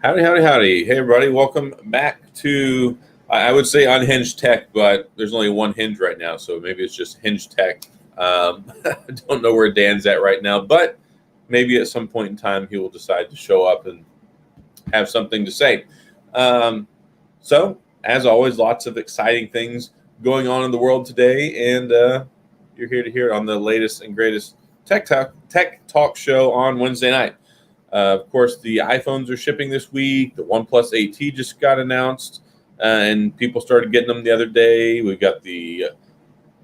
Howdy, howdy, howdy. Hey, everybody. Welcome back to, I would say Unhinged Tech, but there's only one hinge right now, so maybe it's just Hinge Tech. I don't know where Dan's at right now, but maybe at some point in time he will decide to show up and have something to say. So, as always, lots of exciting things going on in the world today, and you're here to hear it on the latest and greatest tech talk show on Wednesday night. Of course, the iPhones are shipping this week. The OnePlus 8T just got announced, and people started getting them the other day. We've got the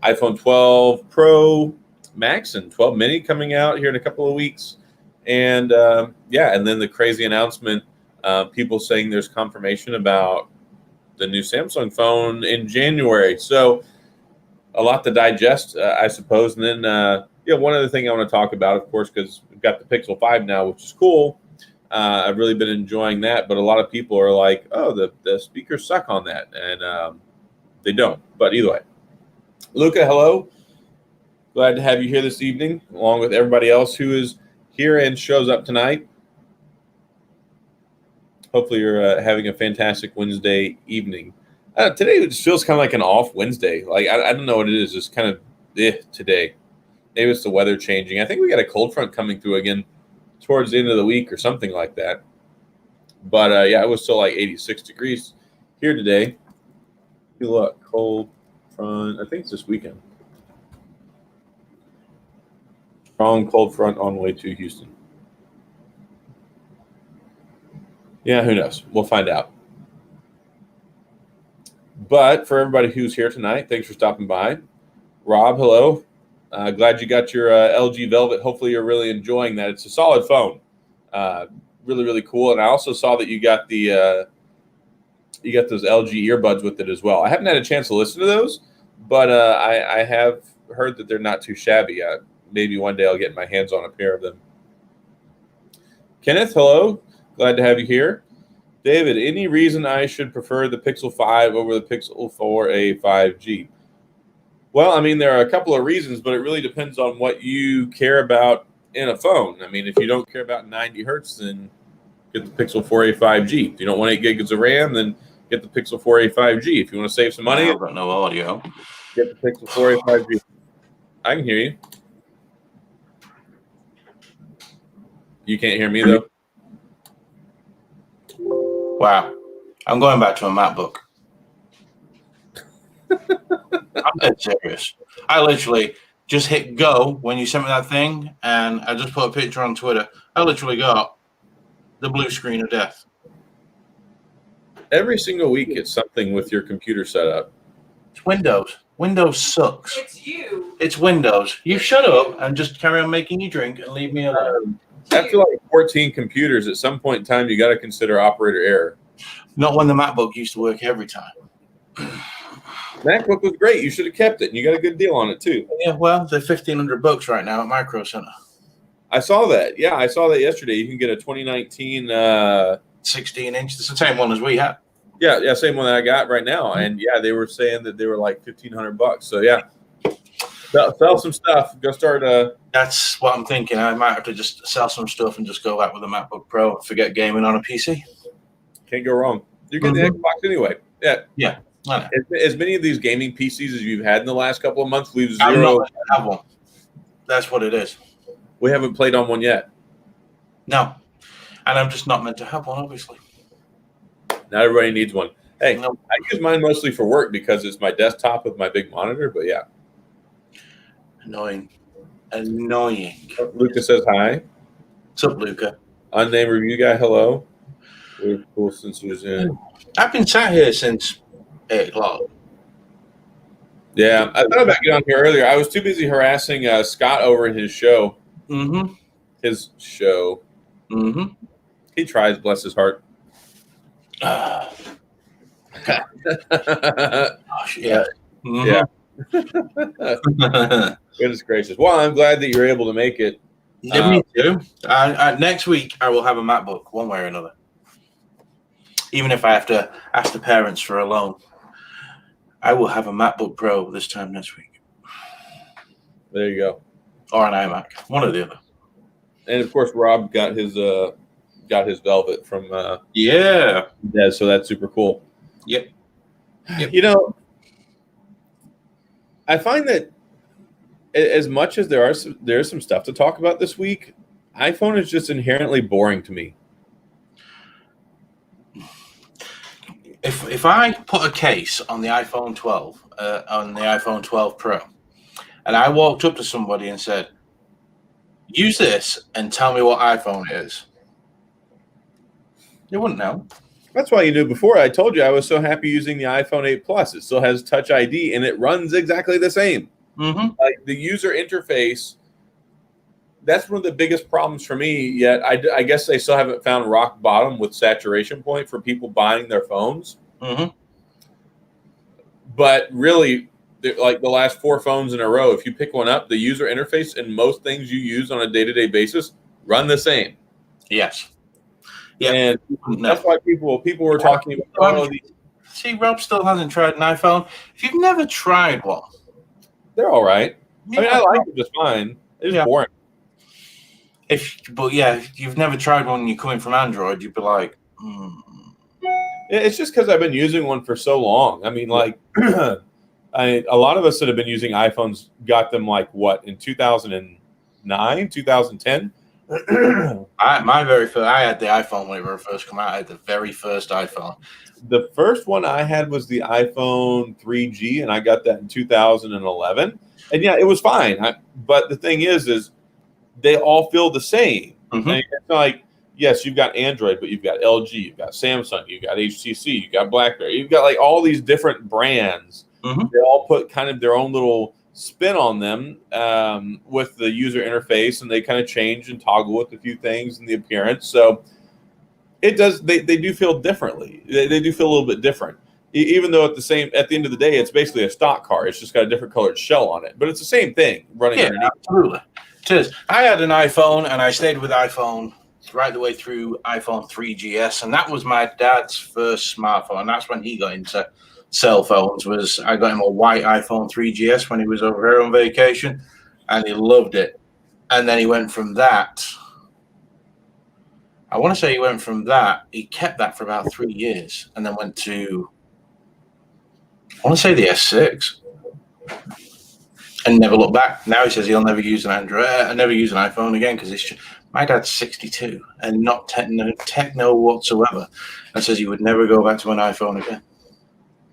iPhone 12 Pro Max and 12 Mini coming out here in a couple of weeks. And and then the crazy announcement, people saying there's confirmation about the new Samsung phone in January. So a lot to digest, I suppose. And then, one other thing I want to talk about, of course, because we've got the Pixel 5 now, which is cool. I've really been enjoying that. But a lot of people are like, oh, the speakers suck on that. And they don't. But either way. Luca, hello. Glad to have you here this evening, along with everybody else who is here and shows up tonight. Hopefully you're having a fantastic Wednesday evening. Today it just feels kind of like an off Wednesday. Like, I don't know what it is. It's kind of today. Maybe it's the weather changing. I think we got a cold front coming through again towards the end of the week or something like that. But, it was still like 86 degrees here today. You look, cold front. I think it's this weekend. Strong cold front on the way to Houston. Yeah, who knows? We'll find out. But for everybody who's here tonight, thanks for stopping by. Rob, hello. Glad you got your LG Velvet. Hopefully you're really enjoying that. It's a solid phone. Really, really cool. And I also saw that you got those LG earbuds with it as well. I haven't had a chance to listen to those, but I have heard that they're not too shabby. Maybe one day I'll get my hands on a pair of them. Kenneth, hello. Glad to have you here. David, any reason I should prefer the Pixel 5 over the Pixel 4a 5G? Well, I mean, there are a couple of reasons, but it really depends on what you care about in a phone. I mean, if you don't care about 90 hertz, then get the Pixel 4a 5G. If you don't want 8 gigs of RAM, then get the Pixel 4a 5G. If you want to save some money, I've got no audio. Get the Pixel 4a 5G. I can hear you. You can't hear me, though? Wow. I'm going back to a MacBook. I'm dead serious. I literally just hit go when you sent me that thing, and I just put a picture on Twitter. I literally got the blue screen of death. Every single week it's something with your computer setup. It's Windows. Windows sucks. It's you. It's Windows. You shut up and just carry on making your drink and leave me alone. After like 14 computers, at some point in time, you got to consider operator error. Not when the MacBook used to work every time. MacBook was great. You should have kept it. And you got a good deal on it, too. Yeah, well, they're $1,500 right now at Micro Center. I saw that. Yeah, I saw that yesterday. You can get a 2019 16 inch. It's the same one as we had. Yeah, same one that I got right now. And yeah, they were saying that they were like $1,500. So yeah, sell some stuff. Go start. That's what I'm thinking. I might have to just sell some stuff and just go back with a MacBook Pro and forget gaming on a PC. Can't go wrong. You get the Xbox anyway. Yeah. As many of these gaming PCs as you've had in the last couple of months, we've zero. I'm not going to have one. That's what it is. We haven't played on one yet. No. And I'm just not meant to have one, obviously. Not everybody needs one. Hey, No. I use mine mostly for work because it's my desktop with my big monitor, but yeah. Annoying. Luca says hi. What's up, Luca? Unnamed review guy, hello. We're cool since you was in. I've been sat here since 8 o'clock. Yeah, I thought about getting on here earlier. I was too busy harassing Scott over in his show. Mm-hmm. His show. Mm-hmm. He tries, bless his heart. Yeah. Mm-hmm. Yeah. Goodness gracious. Well, I'm glad that you're able to make it. Yeah, me too. Next week, I will have a MacBook, one way or another. Even if I have to ask the parents for a loan, I will have a MacBook Pro this time next week. There you go. Or an iMac, one or the other. And of course, Rob got his got his Velvet from Yeah. Des, so that's super cool. Yep. You know, I find that as much as there's some stuff to talk about this week, iPhone is just inherently boring to me. If I put a case on the iPhone 12, on the iPhone 12 Pro, and I walked up to somebody and said, use this and tell me what iPhone it is, you wouldn't know. That's why you knew before. I told you I was so happy using the iPhone 8 Plus. It still has Touch ID and it runs exactly the same. Mm-hmm. Like the user interface, that's one of the biggest problems for me. Yet I guess they still haven't found rock bottom with saturation point for people buying their phones. Mm-hmm. But really, like the last 4 phones in a row, if you pick one up, the user interface and most things you use on a day-to-day basis run the same. Yes. Yeah. And that's why people were talking about. See, Rob still hasn't tried an iPhone. If you've never tried one, they're all right. Yeah. I mean, I like it just fine. It's boring. If you've never tried one and you're coming from Android, you'd be like, It's just because I've been using one for so long. I mean, like, a lot of us that have been using iPhones got them like what in 2009, 2010. I had the iPhone when it first came out. I had the very first iPhone. The first one I had was the iPhone 3G, and I got that in 2011. And yeah, it was fine. But the thing is they all feel the same. Mm-hmm. And it's like, yes, you've got Android, but you've got LG, you've got Samsung, you've got HTC, you've got BlackBerry, you've got like all these different brands. Mm-hmm. They all put kind of their own little spin on them with the user interface, and they kind of change and toggle with a few things in the appearance. So it does. They do feel differently. They do feel a little bit different, even though at the end of the day, it's basically a stock car. It's just got a different colored shell on it, but it's the same thing running underneath. Absolutely. It is. I had an iPhone, and I stayed with iPhone right the way through iPhone 3GS, and that was my dad's first smartphone. That's when he got into cell phones. I got him a white iPhone 3GS when he was over here on vacation, and he loved it. And then he went from that. I want to say he went from that. He kept that for about 3 years, and then went to, I want to say the S6, and never looked back. Now he says he'll never use an Android, never use an iPhone again because it's just, my dad's 62 and not techno whatsoever, and says he would never go back to an iPhone again.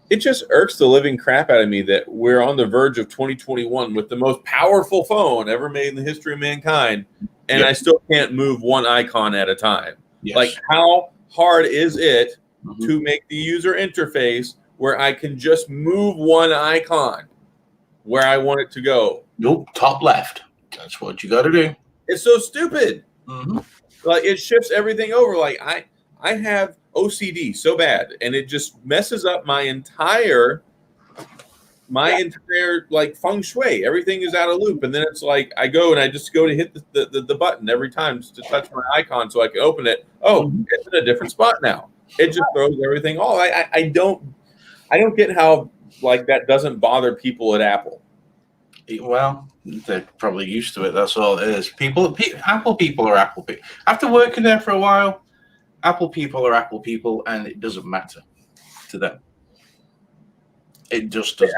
It just irks the living crap out of me that we're on the verge of 2021 with the most powerful phone ever made in the history of mankind, and I still can't move one icon at a time. Yes. Like, how hard is it to make the user interface where I can just move one icon where I want it to go? Nope, top left. That's what you got to do. It's so stupid. Mm-hmm. Like, it shifts everything over. Like, I have OCD so bad, and it just messes up my entire like feng shui. Everything is out of loop, and then it's like I go to hit the button every time to touch my icon so I can open it. Oh, it's in a different spot now. It just throws everything off. I don't get how like that doesn't bother people at Apple. Well, they're probably used to it. That's all it is. Apple people are Apple people. After working there for a while, Apple people are Apple people, and it doesn't matter to them. It just doesn't.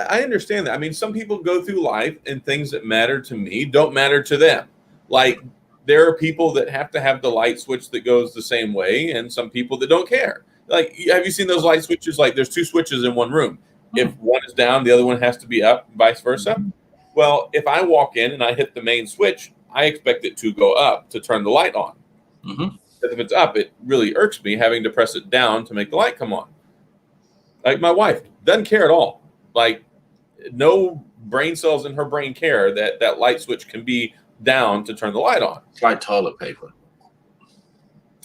I understand that. I mean, some people go through life and things that matter to me don't matter to them. Like, there are people that have to have the light switch that goes the same way, and some people that don't care. Like, have you seen those light switches? Like, there's 2 switches in one room. If one is down, the other one has to be up, vice versa. Well, if I walk in and I hit the main switch, I expect it to go up to turn the light on. Mm-hmm. If it's up, it really irks me having to press it down to make the light come on. Like, my wife doesn't care at all. Like, no brain cells in her brain care that light switch can be down to turn the light on. It's like toilet paper.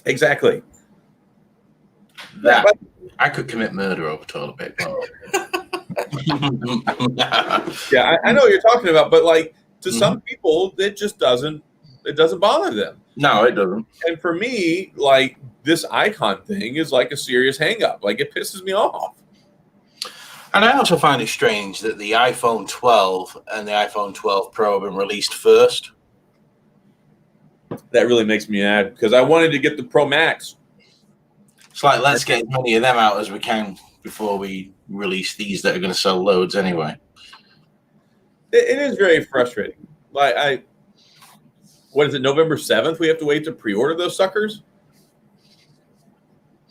Exactly. I could commit murder over toilet paper. Yeah, I know what you're talking about, but like to some people, it just doesn't bother them. No, it doesn't. And for me, like, this icon thing is like a serious hang up. Like, it pisses me off. And I also find it strange that the iPhone 12 and the iPhone 12 Pro have been released first. That really makes me mad because I wanted to get the Pro Max. It's like, let's get as many of them out as we can before we release these that are going to sell loads anyway. It is very frustrating. Like what is it? November 7th? We have to wait to pre-order those suckers.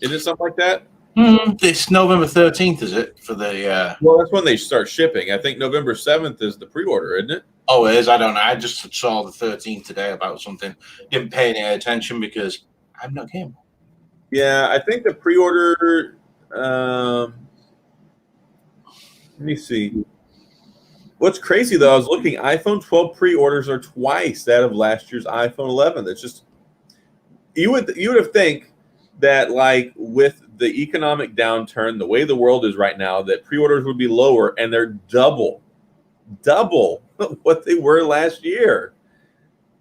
Is it something like that? It's November 13th, is it? For the Well, that's when they start shipping. I think November 7th is the pre-order, isn't it? Oh, it is. I don't know. I just saw the 13th today about something. Didn't pay any attention because I'm not him. Yeah, I think the pre-order. Let me see. What's crazy though, I was looking. iPhone 12 pre-orders are twice that of last year's iPhone 11. That's just you would have think that like with the economic downturn, the way the world is right now, that pre-orders would be lower, and they're double what they were last year.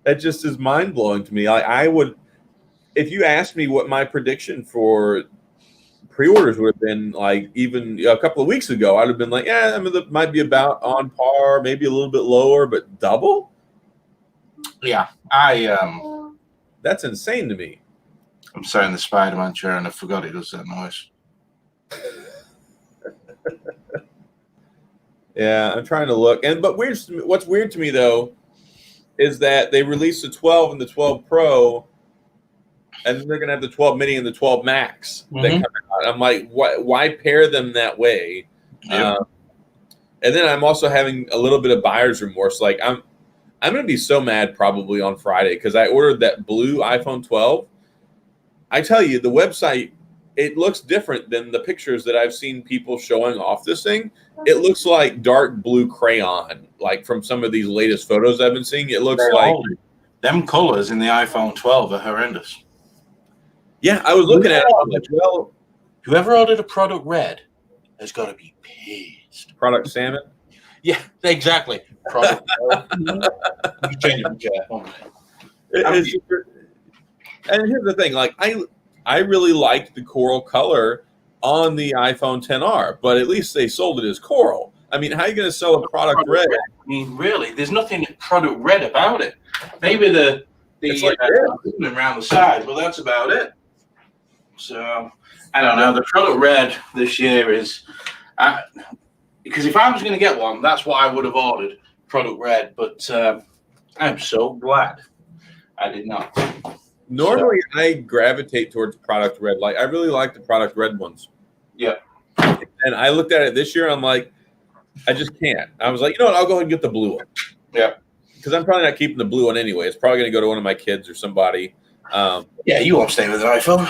That just is mind blowing to me. I would, if you asked me what my prediction for pre-orders would have been like even a couple of weeks ago, I'd have been like, yeah, I mean, that might be about on par, maybe a little bit lower, but double? Yeah, That's insane to me. I'm sat in the Spider-Man chair and I forgot it does that noise. Yeah, I'm trying to look. But what's weird to me though is that they released the 12 and the 12 Pro, and then they're gonna have the 12 Mini and the 12 Max that come out. I'm like, why pair them that way? Yep. And then I'm also having a little bit of buyer's remorse. Like I'm gonna be so mad probably on Friday because I ordered that blue iPhone 12. I tell you, the website, it looks different than the pictures that I've seen people showing off this thing. It looks like dark blue crayon, like from some of these latest photos I've been seeing. It looks like them colors in the iPhone 12 are horrendous. Yeah, I was looking at it. I'm like, well, whoever ordered a product red has got to be pissed. Product salmon. Yeah, exactly. Product. Change it, and here's the thing: like, I really liked the coral color on the iPhone 10R, but at least they sold it as coral. I mean, how are you going to sell a product red? I mean, really, there's nothing product red about it. Maybe the like around the side, but that's about it. So I don't know. The product red this year is because if I was going to get one, that's what I would have ordered, product red. But I'm so glad I did not. Normally, I gravitate towards product red. Like I really like the product red ones. Yeah. And I looked at it this year. I'm like, I just can't. I was like, you know what? I'll go ahead and get the blue one. Yeah. Because I'm probably not keeping the blue one anyway. It's probably going to go to one of my kids or somebody. Yeah, you won't stay with an iPhone.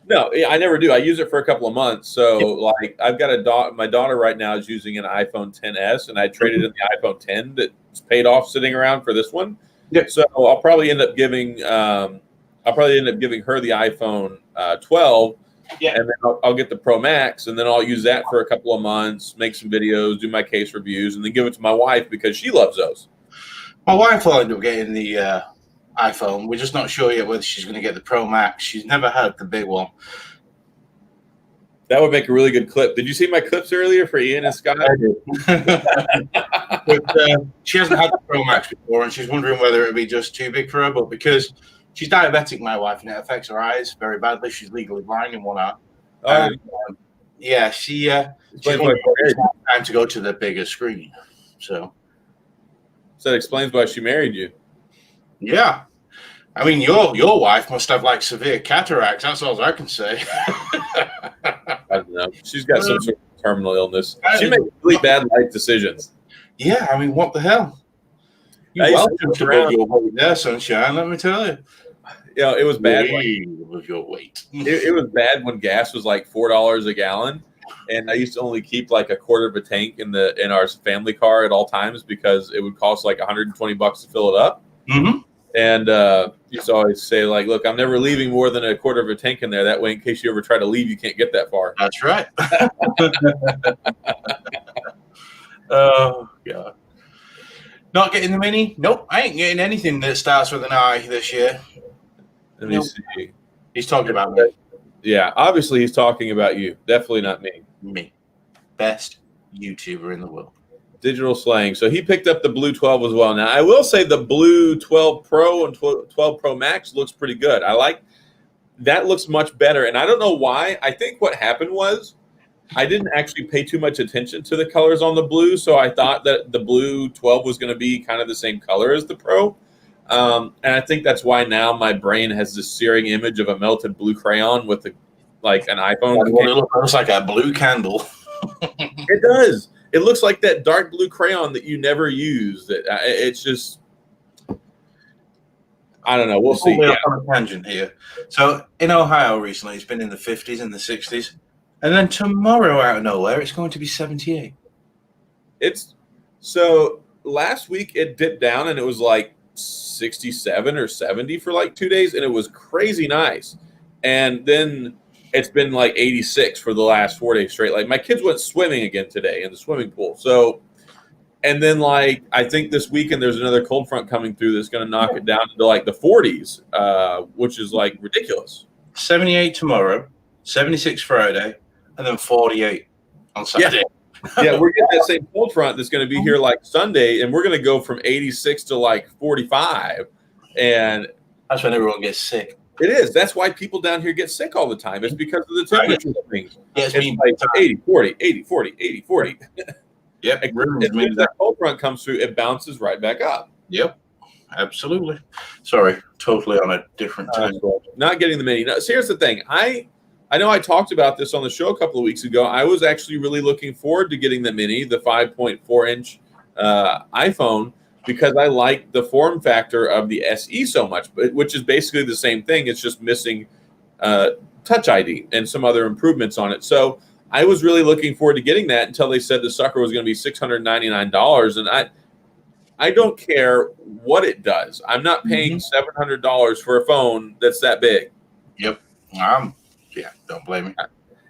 No, I never do. I use it for a couple of months. So, like, I've got my daughter right now is using an iPhone 10s, and I traded in the iPhone 10 that's paid off sitting around for this one. Yeah. So I'll probably end up giving her the iPhone 12. Yeah. And then I'll get the Pro Max, and then I'll use that for a couple of months, make some videos, do my case reviews, and then give it to my wife because she loves those. My wife will end up getting the iPhone. We're just not sure yet whether she's going to get the Pro Max. She's never had the big one. That would make a really good clip. Did you see my clips earlier for Ian and Scott? I did. But she hasn't had the Pro Max before, and she's wondering whether it would be just too big for her. But because she's diabetic, my wife, and it affects her eyes very badly. She's legally blind in one eye. Yeah, she's wondering whether it's time to go to the bigger screen. So that explains why she married you. Yeah. I mean, your wife must have like severe cataracts. That's all I can say. I don't know. She's got some sort of terminal illness. She makes really bad life decisions. Yeah, I mean, what the hell? You're welcome to build your weight there, sunshine. Let me tell you. Yeah, it was bad. With your weight. It was bad when gas was like $4 a gallon, and I used to only keep like a quarter of a tank in our family car at all times because it would cost like $120 to fill it up. Mm-hmm. And used to always say, like, look, I'm never leaving more than a quarter of a tank in there. That way, in case you ever try to leave, you can't get that far. That's right. Oh, God. Not getting the Mini? Nope. I ain't getting anything that starts with an I this year. Let me see. He's talking about me. Yeah, obviously he's talking about you. Definitely not me. Me. Best YouTuber in the world. Digital Slang. So he picked up the Blue 12 as well. Now, I will say the Blue 12 Pro and 12 Pro Max looks pretty good. I like that, looks much better. And I don't know why. I think what happened was I didn't actually pay too much attention to the colors on the Blue. So I thought that the Blue 12 was going to be kind of the same color as the Pro. And I think that's why now my brain has this searing image of a melted blue crayon with like an iPhone. It looks like a blue candle. It does. It looks like that dark blue crayon that you never use. It's just, I don't know. We'll see. On a tangent here. So in Ohio recently, it's been in the 50s and the 60s. And then tomorrow, out of nowhere, it's going to be 78. So last week it dipped down and it was like 67 or 70 for like 2 days. And it was crazy nice. And then it's been like 86 for the last 4 days straight. Like my kids went swimming again today in the swimming pool. So, and then like, I think this weekend there's another cold front coming through that's going to knock it down to like the 40s, which is like ridiculous. 78 tomorrow, 76 Friday, and then 48 on Saturday. Yeah, we're getting that same cold front that's going to be here like Sunday, and we're going to go from 86 to like 45. And that's when everyone gets sick. It is. That's why people down here get sick all the time. It's because of the temperature things. Yeah, it's like 80, 40, 80, 40, 80, 40. Yep. As soon as that cold front comes through, it bounces right back up. Yep. Absolutely. Sorry, totally on a different time. Not getting the mini. No, so here's the thing. I know I talked about this on the show a couple of weeks ago. I was actually really looking forward to getting the mini, the 5.4-inch iPhone, because I like the form factor of the SE so much, which is basically the same thing. It's just missing Touch ID and some other improvements on it. So I was really looking forward to getting that until they said the sucker was going to be $699. And I don't care what it does. I'm not paying $700 for a phone that's that big. Yep. Yeah, don't blame me.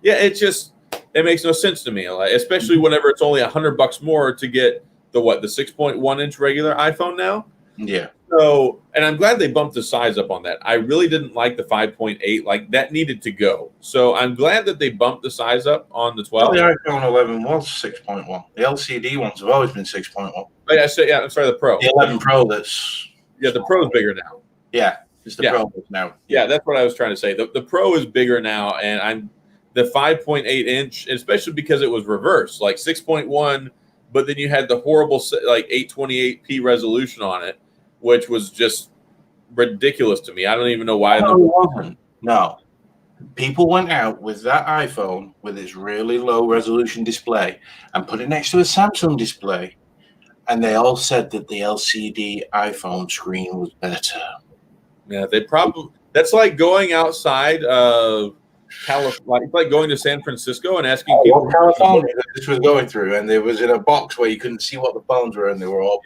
Yeah, it makes no sense to me, especially whenever it's only $100 more to get the 6.1-inch regular iPhone now. Yeah. So, and I'm glad they bumped the size up on that. I really didn't like the 5.8. Like that needed to go. So I'm glad that they bumped the size up on the 12. Well, the iPhone 11 was 6.1. The LCD ones have always been 6.1. Oh, yeah, I'm sorry, the Pro. The 11 Pro the Pro's bigger now. Yeah, it's the Pro now. Yeah, that's what I was trying to say. The Pro is bigger now, and the 5.8-inch, especially because it was reversed, like 6.1, but then you had the horrible like 828p resolution on it, which was just ridiculous to me. I don't even know why. No. People went out with that iPhone with its really low resolution display and put it next to a Samsung display, and they all said that the LCD iPhone screen was better. Yeah, that's like going outside of California. It's like going to San Francisco and asking people. What California this was going through, and it was in a box where you couldn't see what the phones were, and they were all.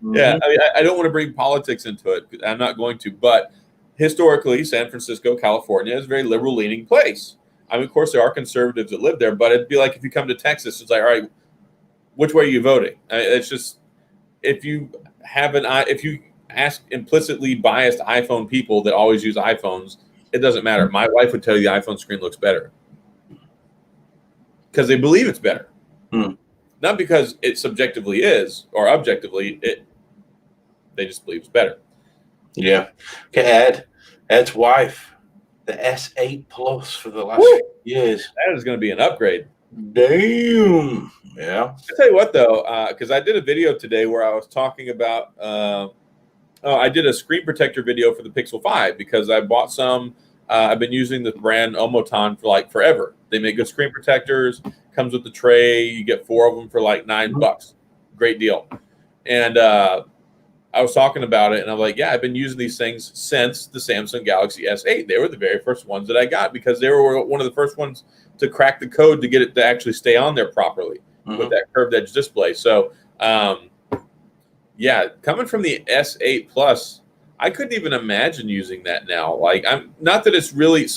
Yeah, I mean, I don't want to bring politics into it. I'm not going to, but historically, San Francisco, California is a very liberal-leaning place. I mean, of course, there are conservatives that live there, but it'd be like if you come to Texas, it's like, all right, which way are you voting? It's just if you ask implicitly biased iPhone people that always use iPhones, it doesn't matter. My wife would tell you the iPhone screen looks better because they believe it's better. Not because it subjectively is or objectively, they just believe it's better. Yeah. Okay, Ed's wife, the S8 Plus for the last few years. That is going to be an upgrade. Damn. Yeah. I'll tell you what, though, because I did a video today where I was talking about I did a screen protector video for the Pixel 5 because I bought some. I've been using the brand Omoton for like forever. They make good screen protectors. Comes with the tray. You get 4 of them for like $9. Great deal. And I was talking about it, and I'm like, yeah, I've been using these things since the Samsung Galaxy S8. They were the very first ones that I got because they were one of the first ones to crack the code to get it to actually stay on there properly with that curved edge display. So, yeah, coming from the S8 Plus, I couldn't even imagine using that now. Like, I'm not that it's really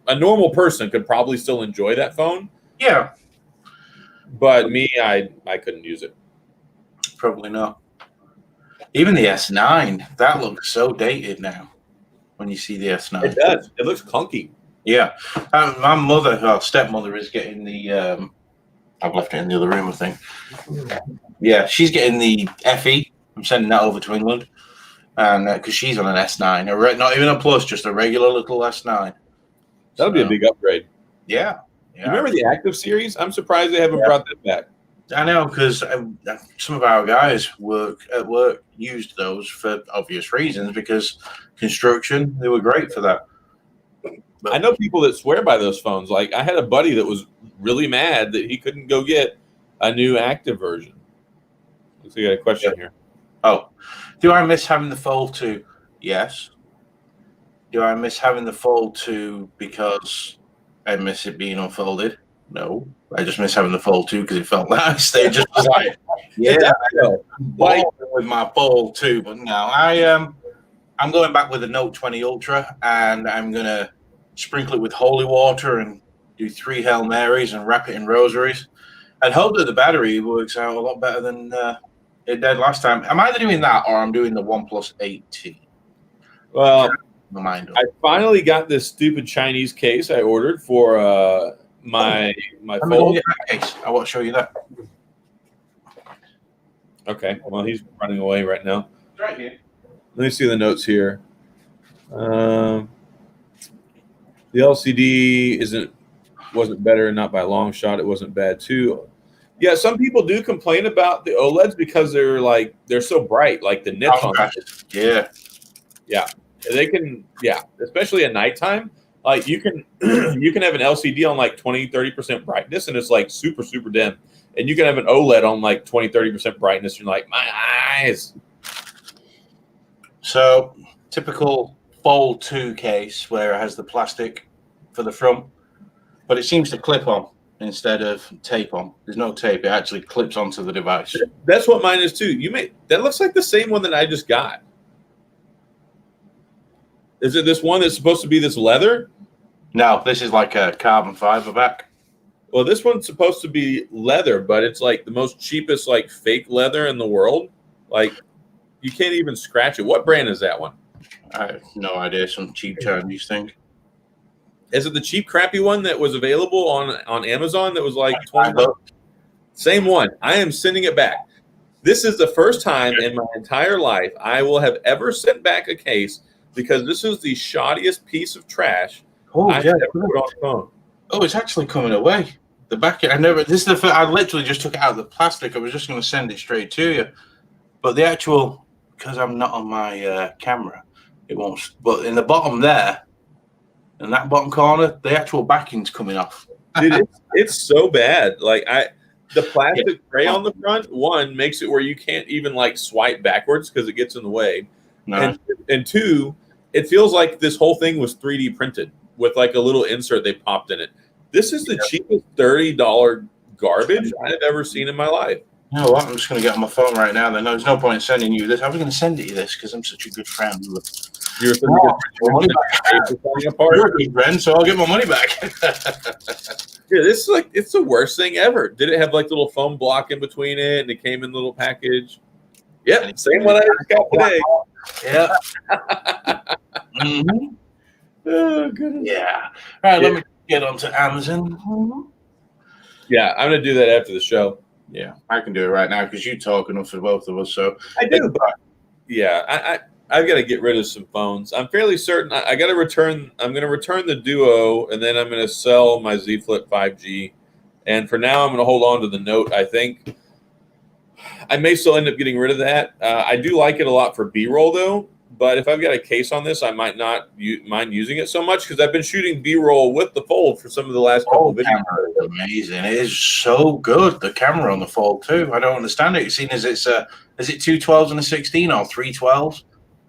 a normal person could probably still enjoy that phone. Yeah. But me, I couldn't use it. Probably not. Even the S9, that looks so dated now when you see the S9. It does. It looks clunky. Yeah. My stepmother is getting the I've left it in the other room, I think. Yeah, she's getting the FE. I'm sending that over to England, and because she's on an S9, not even a Plus, just a regular little S9. That'll be a big upgrade. Yeah. You remember the Active series? I'm surprised they haven't brought that back. I know, because some of our guys at work used those for obvious reasons, because construction, they were great for that. But I know people that swear by those phones. Like, I had a buddy that was really mad that he couldn't go get a new Active version. Looks like I got a question here. Oh, do I miss having the Fold 2? Yes. Do I miss having the Fold 2 because I miss it being unfolded? No. I just miss having the Fold 2 because it felt nice. They just was like, yeah, like with my Fold 2. But no, I'm going back with the Note 20 Ultra, and I'm gonna sprinkle it with holy water and do 3 Hail Marys and wrap it in rosaries, and hope that the battery works out a lot better than it did last time. I'm either doing that or I'm doing the OnePlus 8T. Well, I finally got this stupid Chinese case I ordered for my Fold. Case. I want to show you that. Okay. Well, he's running away right now. It's right here. Let me see the notes here. The LCD wasn't better, not by a long shot. It wasn't bad too. Yeah, some people do complain about the OLEDs because they're so bright, like the nits on them. Yeah, they can. Yeah, especially at nighttime. Like you can have an LCD on like 20-30% brightness, and it's like super dim. And you can have an OLED on like 20-30% brightness. And you're like, my eyes. So typical Fold 2 case where it has the plastic for the front, but it seems to clip on instead of tape on. There's no tape; it actually clips onto the device. That's what mine is too. That looks like the same one that I just got. Is it this one that's supposed to be this leather? No, this is like a carbon fiber back. Well, this one's supposed to be leather, but it's like the most cheapest like fake leather in the world. Like you can't even scratch it. What brand is that one? I have no idea. Some cheap Chinese thing. Is it the cheap, crappy one that was available on Amazon that was like $20? Same one. I am sending it back. This is the first time in my entire life I will have ever sent back a case because this is the shoddiest piece of trash I've ever put on a phone. Oh, it's actually coming away. The back. This is the first, I literally just took it out of the plastic. I was just going to send it straight to you, but the actual, because I'm not on my camera, it won't. But in the bottom there, in that bottom corner, the actual backing's coming off. Dude, it's so bad. Like the plastic tray on the front, one makes it where you can't even like swipe backwards because it gets in the way. No. And two, it feels like this whole thing was 3D printed with like a little insert they popped in it. This is the cheapest $30 garbage I've ever seen in my life. You know what? I'm just going to get on my phone right now. Then there's no point in sending you this. I was going to send you this because I'm such a good friend. You're such a good friend, so I'll get my money back. Yeah, this is like it's the worst thing ever. Did it have like little foam block in between it, and it came in a little package? Yep, same one I just got today. Yeah. Mm-hmm. Oh goodness. Yeah. All right, let me get onto Amazon. Yeah, I'm gonna do that after the show. Yeah, I can do it right now because you talk enough for both of us. So I do. Yeah, I've got to get rid of some phones. I'm fairly certain I got to return. I'm going to return the Duo, and then I'm going to sell my Z Flip 5G. And for now, I'm going to hold on to the Note. I think I may still end up getting rid of that. I do like it a lot for B-roll, though. But if I've got a case on this, I might not mind using it so much because I've been shooting B-roll with the Fold for some of the last couple of videos. Is amazing! It is so good. The camera on the Fold too. I don't understand it. Seeing as is it 2 12s and a 16 or 3 12s?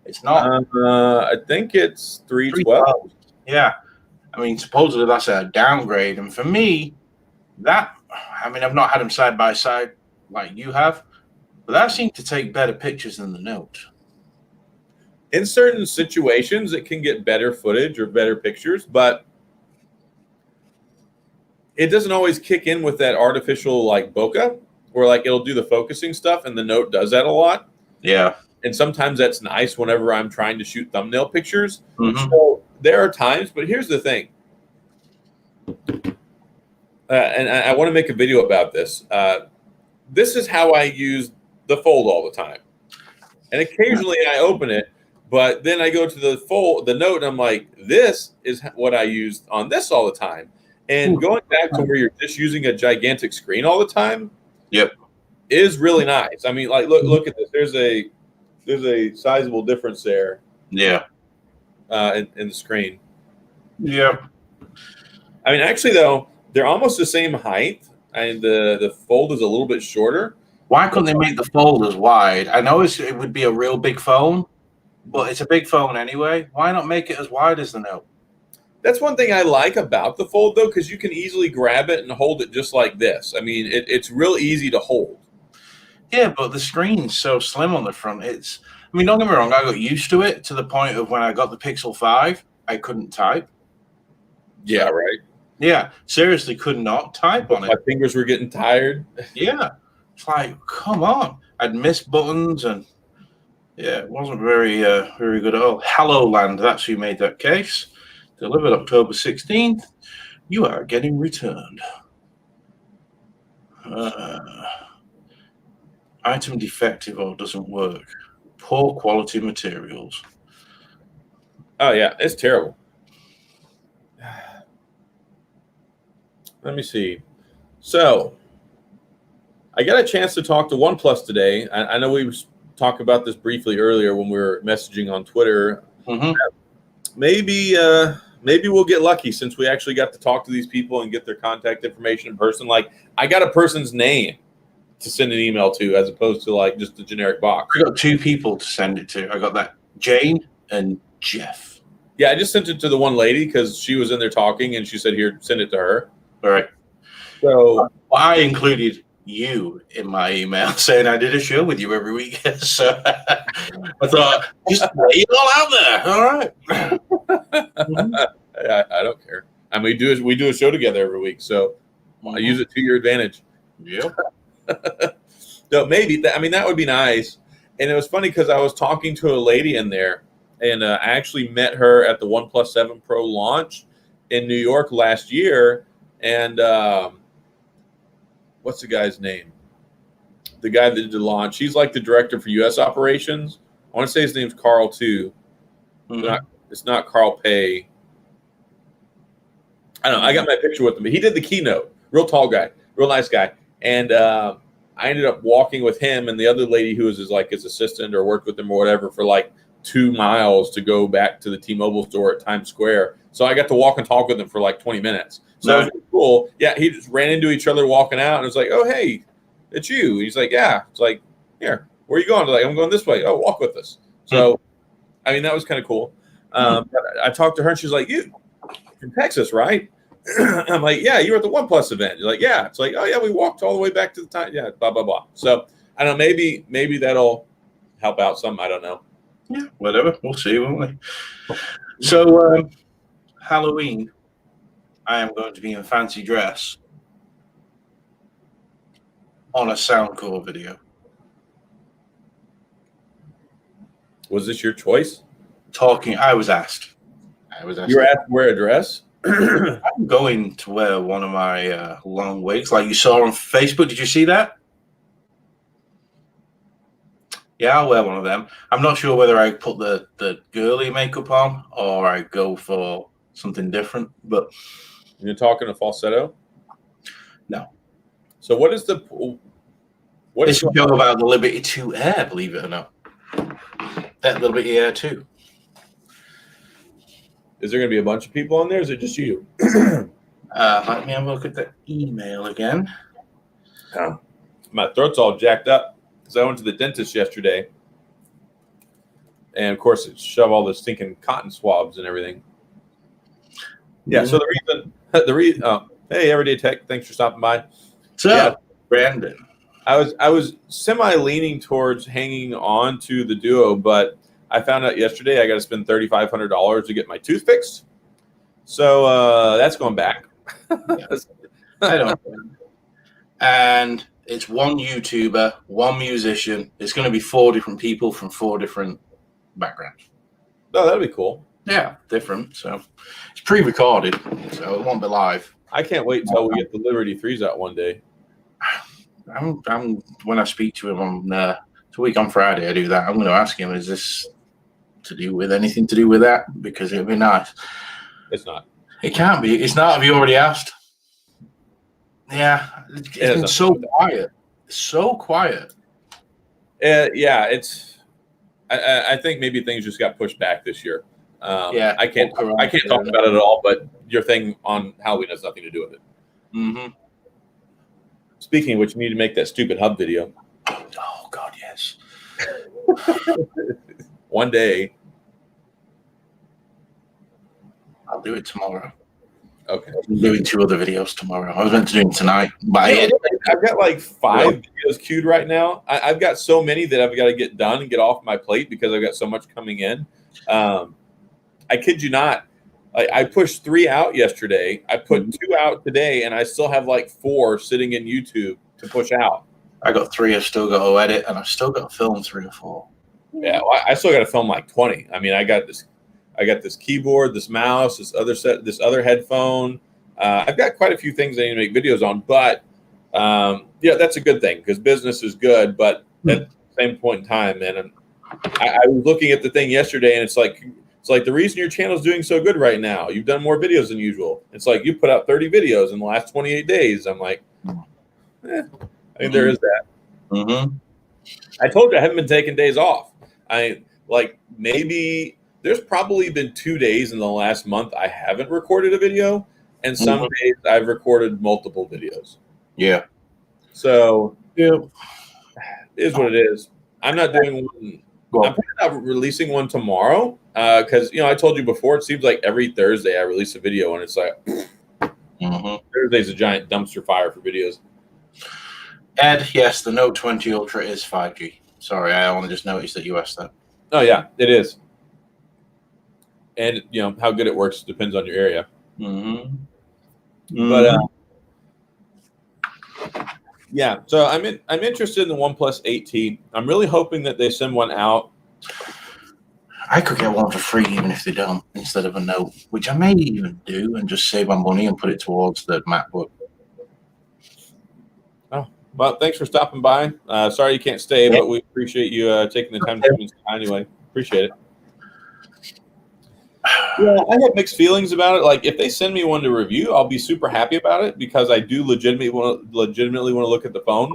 It's not. I think it's 312. Yeah, I mean supposedly that's a downgrade, and for me, I've not had them side by side like you have, but that seemed to take better pictures than the Note. In certain situations, it can get better footage or better pictures, but it doesn't always kick in with that artificial like bokeh, where like it'll do the focusing stuff, and the Note does that a lot. Yeah. And sometimes that's nice whenever I'm trying to shoot thumbnail pictures. Mm-hmm. So there are times, but here's the thing. and I want to make a video about this. This is how I use the Fold all the time, and occasionally I open it, but then I go to the Note, and I'm like, this is what I use on this all the time. And going back to where you're just using a gigantic screen all the time, Yep, is really nice. I mean, like look at this. There's a sizable difference there. Yeah. In the screen. Yep. I mean, actually, though, they're almost the same height, and the Fold is a little bit shorter. Why couldn't they make the Fold as wide? I know it would be a real big phone, but it's a big phone anyway. Why not make it as wide as the Note? That's one thing I like about the Fold, though, because you can easily grab it and hold it just like this. I mean, it's real easy to hold. Yeah, but the screen's so slim on the front. I mean, don't get me wrong, I got used to it to the point of when I got the Pixel 5, I couldn't type. Yeah, right. Yeah, seriously, could not type on it. My fingers were getting tired. Yeah, it's like, come on. I'd miss buttons, and yeah, it wasn't very good at all. HelloLand, that's who made that case. Delivered October 16th. You are getting returned. Item defective or doesn't work. Poor quality materials. Oh, yeah, it's terrible. Let me see. So, I got a chance to talk to OnePlus today. I know we talked about this briefly earlier when we were messaging on Twitter. Mm-hmm. Maybe we'll get lucky since we actually got to talk to these people and get their contact information in person. Like, I got a person's name to send an email to as opposed to like just a generic box. I got two people to send it to. I got that Jane and Jeff. Yeah, I just sent it to the one lady because she was in there talking and she said, here, send it to her. All right. So I included you in my email saying I did a show with you every week. So I thought, just lay it all out there. All right. I don't care. I mean, we do a show together every week, so I use it to your advantage. Yep. So maybe that would be nice. And it was funny because I was talking to a lady in there, and I actually met her at the OnePlus 7 Pro launch in New York last year. And what's the guy's name? The guy that did the launch. He's like the director for U.S. operations. I want to say his name's Carl too. Mm-hmm. It's not Carl Pay. I don't know. I got my picture with him. He did the keynote. Real tall guy. Real nice guy. And I ended up walking with him and the other lady who was his assistant or worked with him or whatever for like 2 miles to go back to the T-Mobile store at Times Square. So I got to walk and talk with him for like 20 minutes. So that was really cool. Yeah, he just ran into each other walking out and was like, oh, hey, it's you. He's like, yeah. It's like, here, where are you going? Like, I'm going this way. Oh, walk with us. So, I mean, that was kind of cool. But I talked to her and she's like, you from Texas, right? I'm like, yeah, you were at the OnePlus event. You're like, yeah. It's like, oh, yeah, we walked all the way back to the time. Yeah, blah, blah, blah. So, I don't know, maybe that'll help out some. I don't know. Yeah, whatever. We'll see, won't we? So, Halloween, I am going to be in fancy dress on a Soundcore video. Was this your choice? I was asked. You were asked to wear a dress? I'm going to wear one of my long wigs like you saw on Facebook. Did you see that? Yeah, I'll wear one of them. I'm not sure whether I put the girly makeup on or I go for something different. But you're talking a falsetto? No. So what is the... What is the show about the Liberty 2 Air, believe it or not? That Liberty Air 2. Is there going to be a bunch of people on there? Or is it just you? Let me have a look at the email again. My throat's all jacked up because I went to the dentist yesterday. And, of course, it shoved all the stinking cotton swabs and everything. Yeah, so the reason... hey, Everyday Tech, thanks for stopping by. So, yeah, Brandon. I was semi-leaning towards hanging on to the Duo, but I found out yesterday I got to spend $3,500 to get my tooth fixed. So that's going back. I don't know. And it's one YouTuber, one musician. It's going to be 4 different people from 4 different backgrounds. Oh, that'd be cool. Yeah, different. So it's pre-recorded, so it won't be live. I can't wait until we get the Liberty 3s out one day. I'm when I speak to him on the week on Friday, I do that. I'm going to ask him, is this to do with anything to do with that? Because it'd be nice. It's not. It can't be. It's not. Have you already asked? Yeah, it's been so quiet. So quiet. Yeah, it's. I think maybe things just got pushed back this year. Yeah, I can't talk about it at all. But your thing on Halloween has nothing to do with it. Mm-hmm. Speaking of which, you need to make that stupid hub video. Oh God, yes. One day. I'll do it tomorrow. Okay. I'm doing 2 other videos tomorrow. I was meant to do them tonight, but I've got like 5 videos queued right now. I've got so many that I've got to get done and get off my plate because I've got so much coming in. I kid you not. I pushed 3 out yesterday. I put 2 out today, and I still have like 4 sitting in YouTube to push out. I got 3 I've still got to edit, and I've still got to film 3 or 4. Yeah, well, I still got to film like 20. I mean, I got this keyboard, this mouse, this other headphone. I've got quite a few things I need to make videos on, but yeah, that's a good thing because business is good. But at the same point in time, man, I was looking at the thing yesterday, and it's like the reason your channel is doing so good right now. You've done more videos than usual. It's like you put out 30 videos in the last 28 days. I'm like, I mean, there is that. Mm-hmm. I told you I haven't been taking days off. Maybe there's probably been 2 days in the last month I haven't recorded a video, and some days I've recorded multiple videos. Yeah. So it is what it is. I'm not doing one. I'm probably not releasing one tomorrow because I told you before. It seems like every Thursday I release a video, and it's like Thursday's a giant dumpster fire for videos. Ed, yes, the Note 20 Ultra is 5G. Sorry, I only just noticed that you asked that. Oh yeah, it is. And how good it works depends on your area. But yeah, so I'm interested in the OnePlus 8T. I'm really hoping that they send one out. I could get one for free even if they don't, instead of a Note, which I may even do and just save my money and put it towards the MacBook. Oh, well, thanks for stopping by. Sorry you can't stay, but we appreciate you taking the time to come anyway. Appreciate it. Yeah, I have mixed feelings about it. Like, if they send me one to review, I'll be super happy about it because I do legitimately want to look at the phone.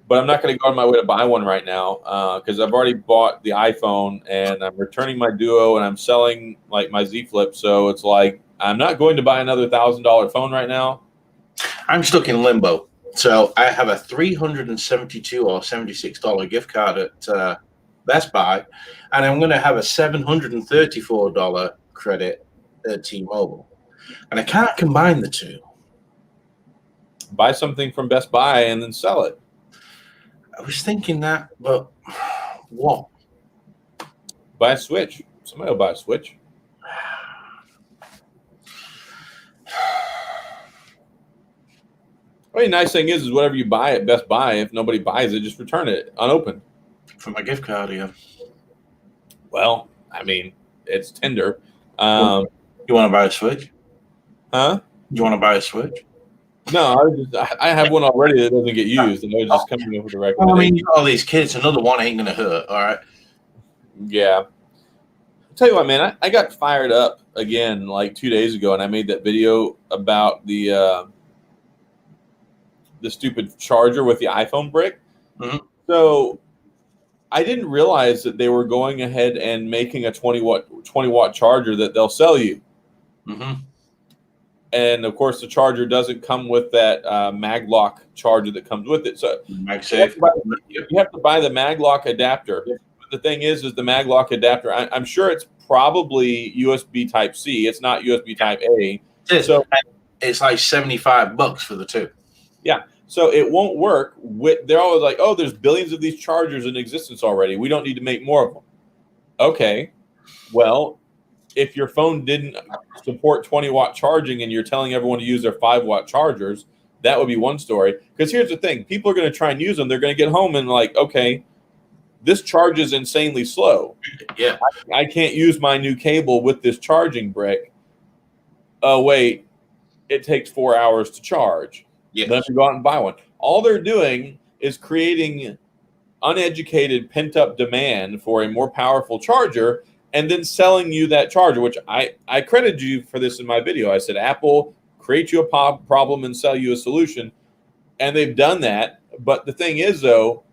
But I'm not going to go on my way to buy one right now because I've already bought the iPhone and I'm returning my Duo and I'm selling like my Z Flip. So it's like I'm not going to buy another $1,000 phone right now. I'm stuck in limbo. So I have a $372 or $76 gift card at Best Buy, and I'm going to have a $734 credit at T-Mobile, and I can't combine the two. Buy something from Best Buy and then sell it. I was thinking that, but what? Buy a Switch. Somebody will buy a Switch. I mean, the nice thing is whatever you buy at Best Buy, if nobody buys it, just return it unopened. For my gift card, yeah. Well, I mean, it's tender. You want to buy a Switch? Huh? You want to buy a Switch? No, I have one already that doesn't get used, and I was just coming up with a recommendation. I mean, you got all these kids. Another one ain't gonna hurt. All right. Yeah. I'll tell you what, man. I got fired up again like 2 days ago, and I made that video about the stupid charger with the iPhone brick. So I didn't realize that they were going ahead and making a 20 watt charger that they'll sell you. And of course, the charger doesn't come with that MagLock charger that comes with it. So MagSafe. You have to buy the MagLock adapter. But the thing is the MagLock adapter. I'm sure it's probably USB Type C. It's not USB Type A. So it's like $75 for the two. Yeah. So it won't work. They're always like, oh, there's billions of these chargers in existence already. We don't need to make more of them. Okay. Well, if your phone didn't support 20 watt charging and you're telling everyone to use their 5 watt chargers, that would be one story. Because here's the thing. People are going to try and use them. They're going to get home and like, okay, this charge is insanely slow. Yeah. I can't use my new cable with this charging brick. Oh, wait. it takes 4 hours to charge. Yes. Let me go out and buy one. All they're doing is creating uneducated pent-up demand for a more powerful charger and then selling you that charger, which I credited you for this in my video. I said, Apple, create you a problem and sell you a solution. And they've done that. But the thing is, though,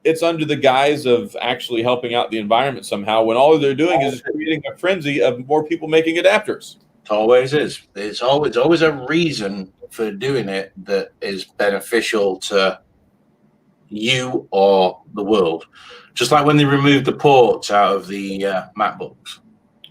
it's under the guise of actually helping out the environment somehow, when all they're doing is creating a frenzy of more people making adapters. It always is. It's always a reason for doing it that is beneficial to you or the world. Just like when they removed the ports out of the MacBooks.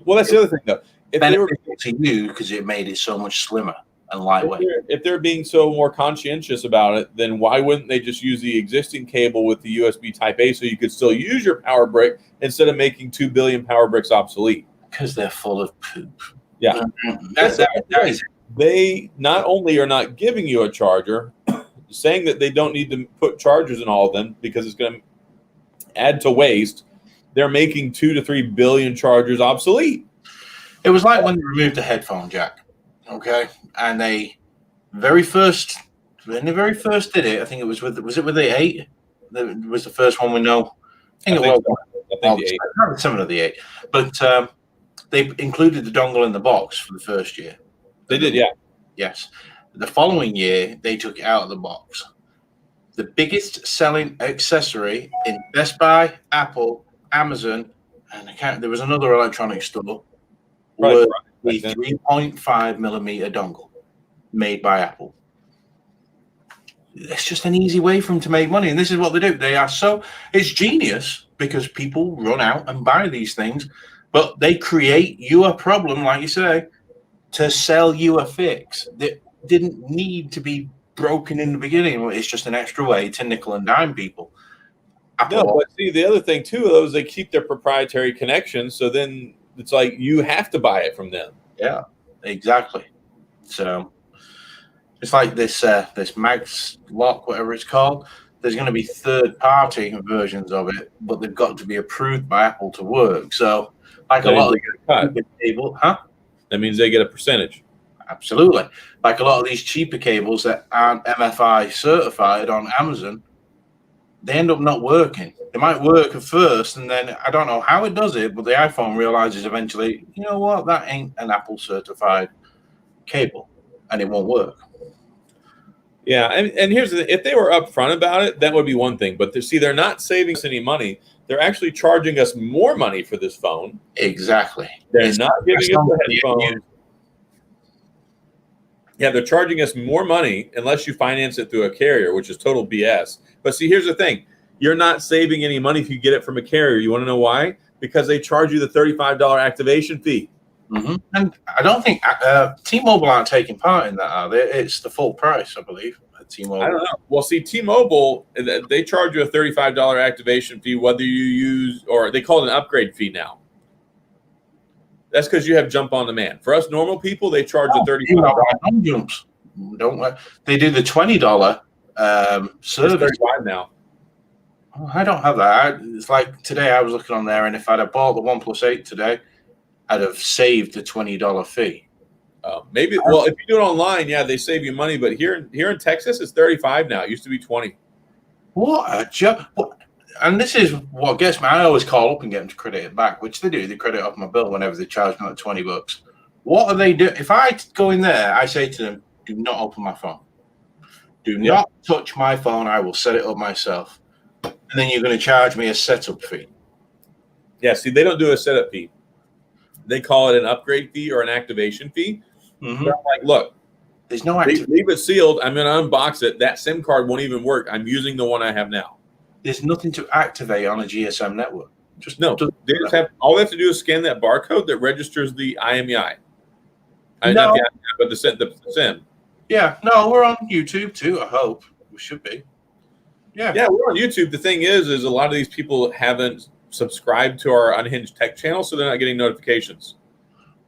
Well, that's the other thing, though. If they were beneficial to you because it made it so much slimmer and lightweight. If they're being so more conscientious about it, then why wouldn't they just use the existing cable with the USB Type A so you could still use your power brick instead of making 2 billion power bricks obsolete? Because they're full of poop. Yeah. They not only are not giving you a charger, saying that they don't need to put chargers in all of them because it's going to add to waste, they're making 2 to 3 billion chargers obsolete. It was like when they removed the headphone jack. Okay, and when they very first did it, I think it was with the 8. That was the first one we know. I think the 8. 7 of the 8. But they included the dongle in the box for the first year. They did, yeah. Yes. The following year, they took it out of the box. The biggest selling accessory in Best Buy, Apple, Amazon, and there was another electronics store. Was the 3.5 millimeter dongle made by Apple. It's just an easy way for them to make money, and this is what they do. It's genius because people run out and buy these things, but they create you a problem, like you say, to sell you a fix that didn't need to be broken in the beginning. It's just an extra way to nickel and dime people. No, but see, the other thing too, though, is they keep their proprietary connections, so then it's like you have to buy it from them. Yeah, exactly. So it's like this MagLock, whatever it's called. There's going to be third-party versions of it, but they've got to be approved by Apple to work. So, like a lot of these cables, that means they get a percentage. Absolutely. Like a lot of these cheaper cables that aren't MFI certified on Amazon, they end up not working. They might work at first, and then I don't know how it does it, but the iPhone realizes eventually, you know what, that ain't an Apple certified cable, and it won't work. Yeah, and here's the thing. If they were upfront about it, that would be one thing. But they're not saving us any money. They're actually charging us more money for this phone. Exactly. They're not giving us the headphones. Yeah, they're charging us more money unless you finance it through a carrier, which is total BS. But see, here's the thing. You're not saving any money if you get it from a carrier. You want to know why? Because they charge you the $35 activation fee. Mm-hmm. And I don't think T-Mobile aren't taking part in that, are they? It's the full price, I believe, at T-Mobile. I don't know. Well, see, T-Mobile, they charge you a $35 activation fee whether you use, or they call it an upgrade fee now. That's because you have jump on demand. For us normal people, they charge a $35. Jumps. They do the $20 service. It's $35 now. Oh, I don't have that. It's like today I was looking on there, and if I'd have bought the OnePlus 8 today, I'd have saved the $20 fee. Maybe. Well, if you do it online, yeah, they save you money. But here in Texas, it's $35 now. It used to be $20. What a joke! And this is what gets me. I always call up and get them to credit it back, which they do. They credit off my bill whenever they charge me like $20. What are they doing? If I go in there, I say to them, "Do not open my phone. Do not touch my phone. I will set it up myself." And then you're going to charge me a setup fee. Yeah. See, they don't do a setup fee. They call it an upgrade fee or an activation fee. Mm-hmm. But I'm like, look, there's no activation. Leave it sealed. I'm going to unbox it. That SIM card won't even work. I'm using the one I have now. There's nothing to activate on a GSM network. They just have all they have to do is scan that barcode that registers the IMEI. No. Not the IMEI, but the SIM. Yeah, no, we're on YouTube too. I hope we should be. Yeah, we're on YouTube. The thing is a lot of these people haven't subscribed to our Unhinged Tech channel, so they're not getting notifications.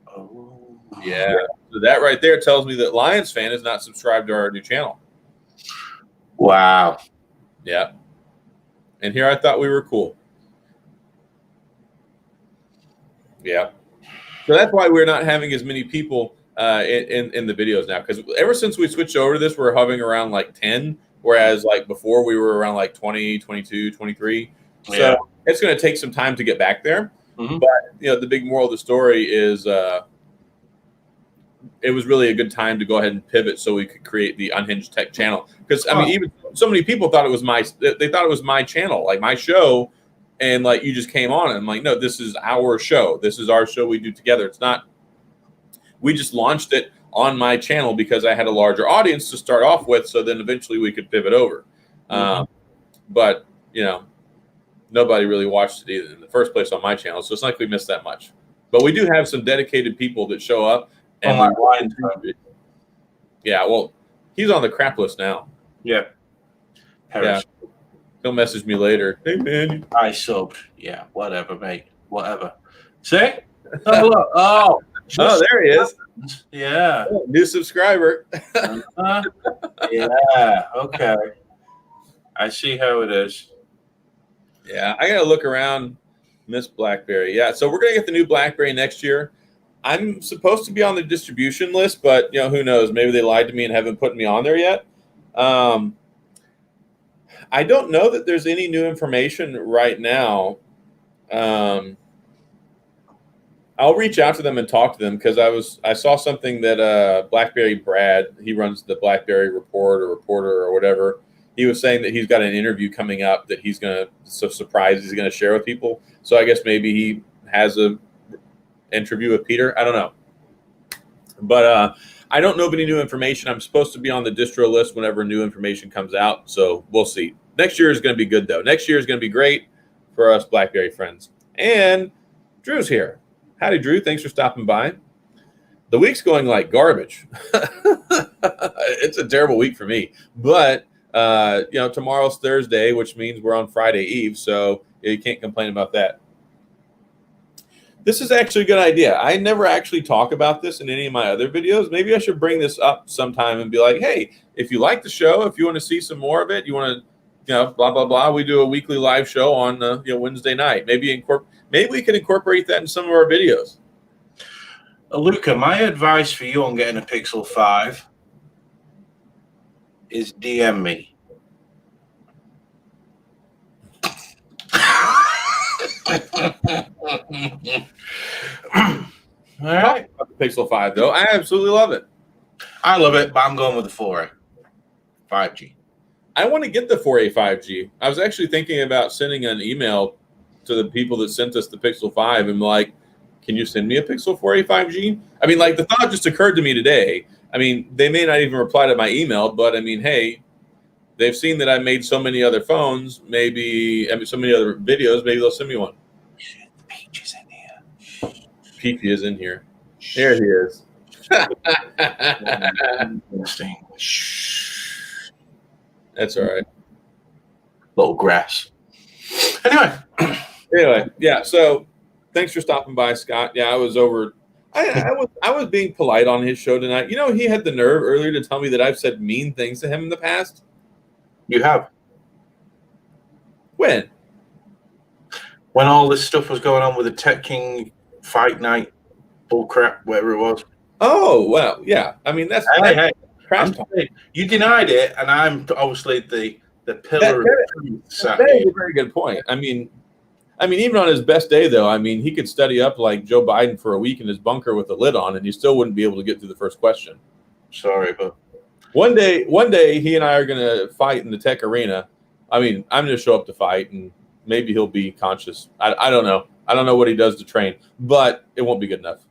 Oh, yeah. So that right there tells me that Lions Fan is not subscribed to our new channel. Wow. Yeah. And here I thought we were cool. Yeah. So that's why we're not having as many people in the videos now, because ever since we switched over to this, we're hovering around like 10, whereas like before we were around like 20, 22, 23. So it's going to take some time to get back there. Mm-hmm. But the big moral of the story is it was really a good time to go ahead and pivot so we could create the Unhinged Tech channel. Because I mean, even so many people thought it was my channel, like my show, and like you just came on and I'm like, no, this is our show. This is our show we do together. It's not. We just launched it on my channel because I had a larger audience to start off with, so then eventually we could pivot over. But nobody really watched it either in the first place on my channel, so it's not like we missed that much. But we do have some dedicated people that show up. And yeah, well, he's on the crap list now. Yeah. Yeah. He'll message me later. Hey, man. I subbed. Yeah, whatever, mate. Whatever. See? Oh, there he is. Yeah. Oh, new subscriber. Yeah. Okay. I see how it is. Yeah, I got to look around. Miss BlackBerry. Yeah, so we're going to get the new BlackBerry next year. I'm supposed to be on the distribution list, but who knows? Maybe they lied to me and haven't put me on there yet. I don't know that there's any new information right now. I'll reach out to them and talk to them because I saw something that BlackBerry Brad, he runs the BlackBerry Reporter or whatever. He was saying that he's got an interview coming up that he's gonna share with people. So I guess maybe he has a interview with Peter. I don't know. But I don't know of any new information. I'm supposed to be on the distro list whenever new information comes out. So we'll see. Next year is going to be good, though. Next year is going to be great for us BlackBerry friends. And Drew's here. Howdy, Drew. Thanks for stopping by. The week's going like garbage. It's a terrible week for me. But, tomorrow's Thursday, which means we're on Friday Eve. So you can't complain about that. This is actually a good idea. I never actually talk about this in any of my other videos. Maybe I should bring this up sometime and be like, hey, if you like the show, if you want to see some more of it, you want to, blah, blah, blah. We do a weekly live show on, Wednesday night. Maybe we can incorporate that in some of our videos. Luca, my advice for you on getting a Pixel 5 is DM me. All right. The Pixel 5, though. I absolutely love it. I love it, but I'm going with the 4A 5G. I want to get the 4A 5G. I was actually thinking about sending an email to the people that sent us the Pixel 5 and like, can you send me a Pixel 4A 5G? I mean, like the thought just occurred to me today. I mean, they may not even reply to my email, but I mean, hey, they've seen that I made so many other phones, so many other videos, maybe they'll send me one. Peach is in here. Peachy is in here. There he is. That's all right. Little grass. Anyway, yeah. So, thanks for stopping by, Scott. Yeah, I was over. I was being polite on his show tonight. He had the nerve earlier to tell me that I've said mean things to him in the past. You have. When all this stuff was going on with the Tech King fight night, bullcrap, whatever it was. Oh well, yeah. I mean that's hey. You denied it, and I'm obviously the pillar. That's a very good point. I mean, even on his best day, though, I mean, he could study up like Joe Biden for a week in his bunker with a lid on, and he still wouldn't be able to get through the first question. Sorry, but one day, he and I are going to fight in the tech arena. I mean, I'm going to show up to fight, and maybe he'll be conscious. I don't know. I don't know what he does to train, but it won't be good enough.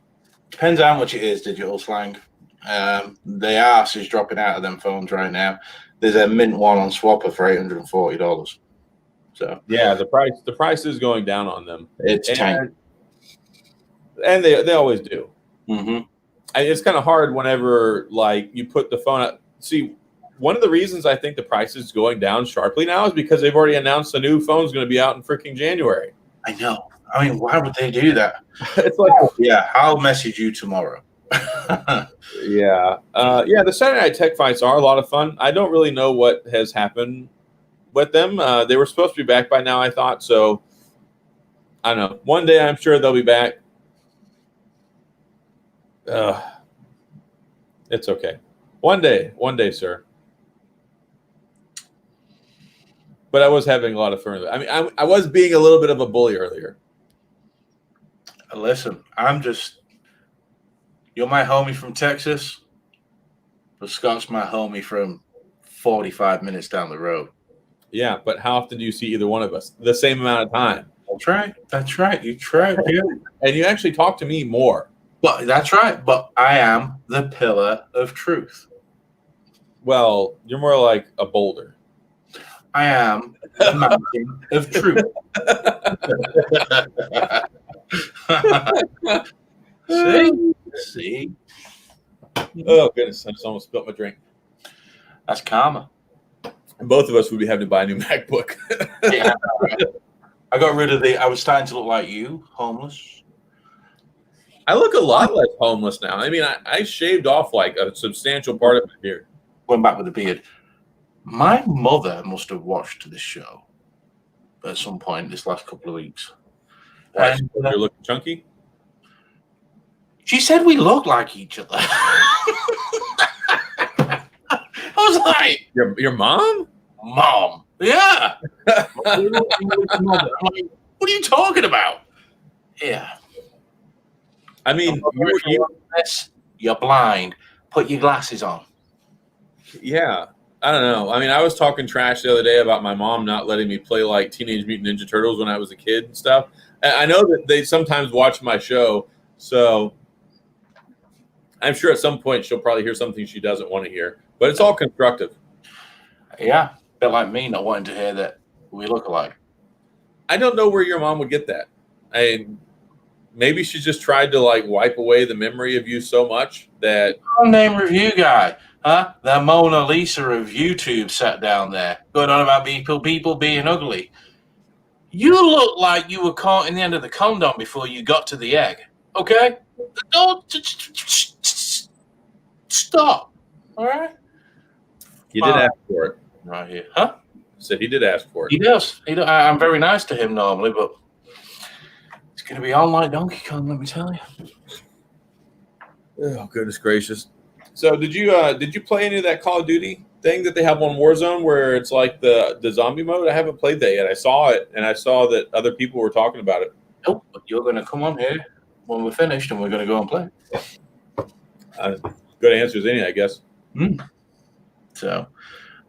Depends how much it is, digital slang. The arse is dropping out of them phones right now. There's a mint one on Swapper for $840. So yeah, the price is going down on them. It's tank, and they always do. Mm-hmm. It's kind of hard whenever like you put the phone up. See, one of the reasons I think the price is going down sharply now is because they've already announced a new phone's going to be out in freaking January. I know. I mean, why would they do that? It's like, yeah, I'll message you tomorrow. Yeah. The Saturday Night Tech Fights are a lot of fun. I don't really know what has happened with them. They were supposed to be back by now, I thought. So, I don't know. One day I'm sure they'll be back. It's okay. One day, sir. But I was having a lot of fun. I mean, I was being a little bit of a bully earlier. Listen, you're my homie from Texas, but Scott's my homie from 45 minutes down the road. Yeah, but how often do you see either one of us? The same amount of time. That's right. That's right. You tried, yeah. And you actually talk to me more. But that's right. But I am the pillar of truth. Well, you're more like a boulder. I am the mountain of truth. See? Oh, goodness. I just almost spilled my drink. That's karma. And both of us would be having to buy a new MacBook. Yeah. I got rid of I was starting to look like you, homeless. I look a lot less homeless now. I mean, I shaved off like a substantial part of my beard. Went back with the beard. My mother must have watched this show at some point this last couple of weeks. And, You're looking chunky? she said we look like each other. I was like, Your mom? Mom. Yeah. I'm like, what are you talking about? Yeah. I mean, you're blind. Put your glasses on. yeah. I don't know. I mean, I was talking trash the other day about my mom not letting me play like Teenage Mutant Ninja Turtles when I was a kid and stuff. And I know that they sometimes watch my show, so I'm sure at some point she'll probably hear something she doesn't want to hear. But it's all constructive. Yeah. A bit like me not wanting to hear that we look alike. I don't know where your mom would get that. Maybe she just tried to like wipe away the memory of you so much that Name review guy, huh? The Mona Lisa of YouTube sat down there going on about people being ugly. You look like you were caught in the end of the condom before you got to the egg. Okay? Don't stop. All right? he did ask for it. Right here. Huh? Said he did ask for it. He does. I'm very nice to him normally, but it's going to be on like Donkey Kong, let me tell you. Oh, goodness gracious. So did you play any of that Call of Duty thing that they have on Warzone where it's like the zombie mode? I haven't played that yet. I saw it, and I saw that other people were talking about it. Nope, but you're going to come on here when we're finished, and we're going to go and play. Good answers, any, I guess. So,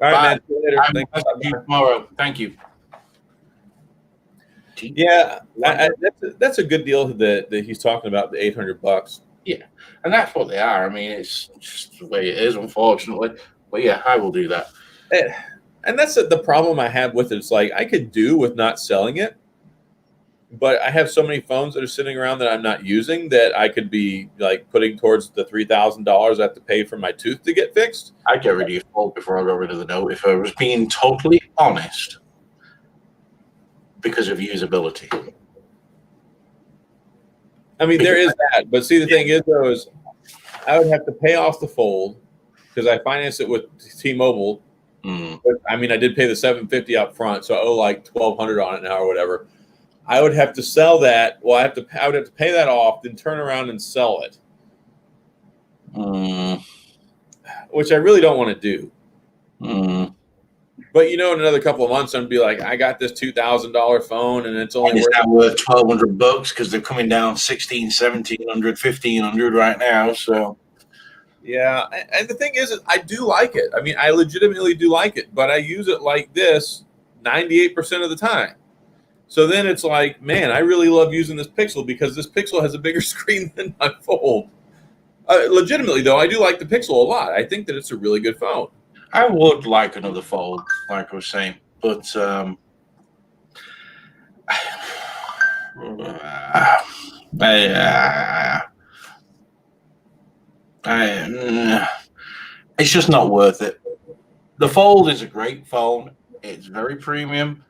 all right, man. See you later. I'm Thanks. you tomorrow. Thank you. Yeah, that's a good deal that he's talking about, the $800. Yeah, and that's what they are. I mean, it's just the way it is, unfortunately. But yeah, I will do that. And that's the problem I have with it. It's like I could do with not selling it, but I have so many phones that are sitting around that I'm not using that I could be like putting towards the $3,000 I have to pay for my tooth to get fixed. I'd get rid of your phone before I got rid of the note, if I was being totally honest, because of usability. I mean, there is that, but see, the thing is, though, is I would have to pay off the Fold because I financed it with T-Mobile. But, I mean, I did pay the $750 up front, so I owe like $1,200 on it now or whatever. I would have to sell that. Well, I would have to pay that off, then turn around and sell it, which I really don't want to do. But in another couple of months, I'm gonna be like, I got this $2,000 phone, and it's only worth $1,200 because they're coming down $1,600, $1,700, $1,500 right now. So, yeah. And the thing is, I do like it. I mean, I legitimately do like it, but I use it like this 98% of the time. So then it's like, man, I really love using this Pixel because this Pixel has a bigger screen than my Fold. Legitimately, though, I do like the Pixel a lot. I think that it's a really good phone. I would like another Fold, like I was saying, but it's just not worth it. The Fold is a great phone. It's very premium.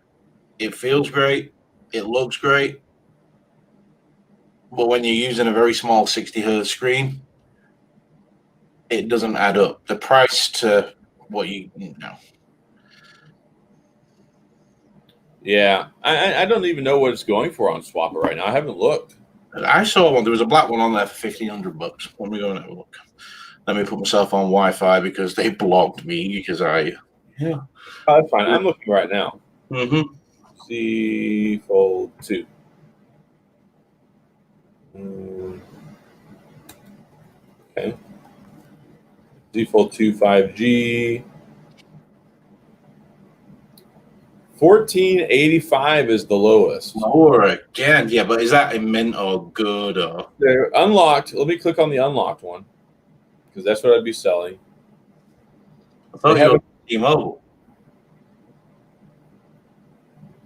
It feels great. It looks great. But when you're using a very small 60 hertz screen, it doesn't add up. The price to what you know. Yeah, I don't even know what it's going for on Swapper right now. I haven't looked. I saw one. There was a black one on there for $1,500. Let me go and have a look. Let me put myself on Wi-Fi because they blocked me because I. Yeah. Oh, that's fine. I'm looking right now. Mm-hmm. Z Fold 2. Okay. Z Fold 2 5G. 1485 is the lowest. Lower again. Yeah, but is that a mint or good or? They're unlocked. Let me click on the unlocked one because that's what I'd be selling. I thought They you were haven't- T-Mobile.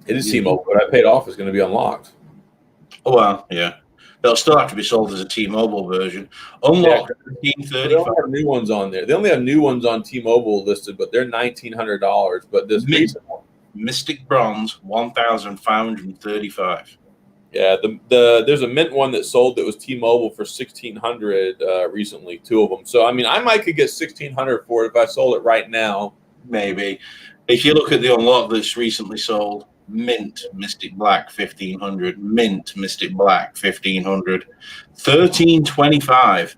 It is T-Mobile, but I paid off. It's going to be unlocked. Oh well, yeah. They'll still have to be sold as a T-Mobile version. Unlocked They don't have new ones on there. They only have new ones on T-Mobile listed, but they're $1,900. But this recent one, Mystic Bronze, 1,535. yeah, there's a mint one that sold that was T-Mobile for $1,600 recently. Two of them. So I mean, I might could get $1,600 for it if I sold it right now. Maybe. If you look at the unlock that's recently sold, mint Mystic Black 1,500, mint Mystic Black 1,500, 1,325.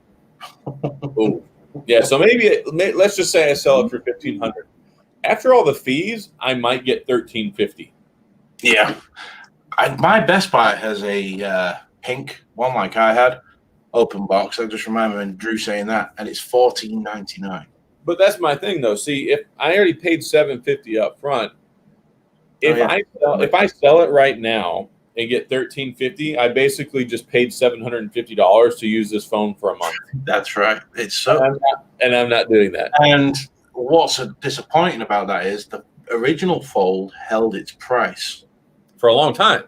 Oh, yeah. So maybe let's just say I sell it for $1,500. After all the fees, I might get $1,350. Yeah. My Best Buy has a pink one like I had, open box. I just remember Drew saying that, and it's $14.99. But that's my thing, though. See, if I already paid $750 up front, if I sell it right now and get $1,350, I basically just paid $750 to use this phone for a month. That's right. It's so. And I'm not doing that. And what's disappointing about that is the original Fold held its price For a long time.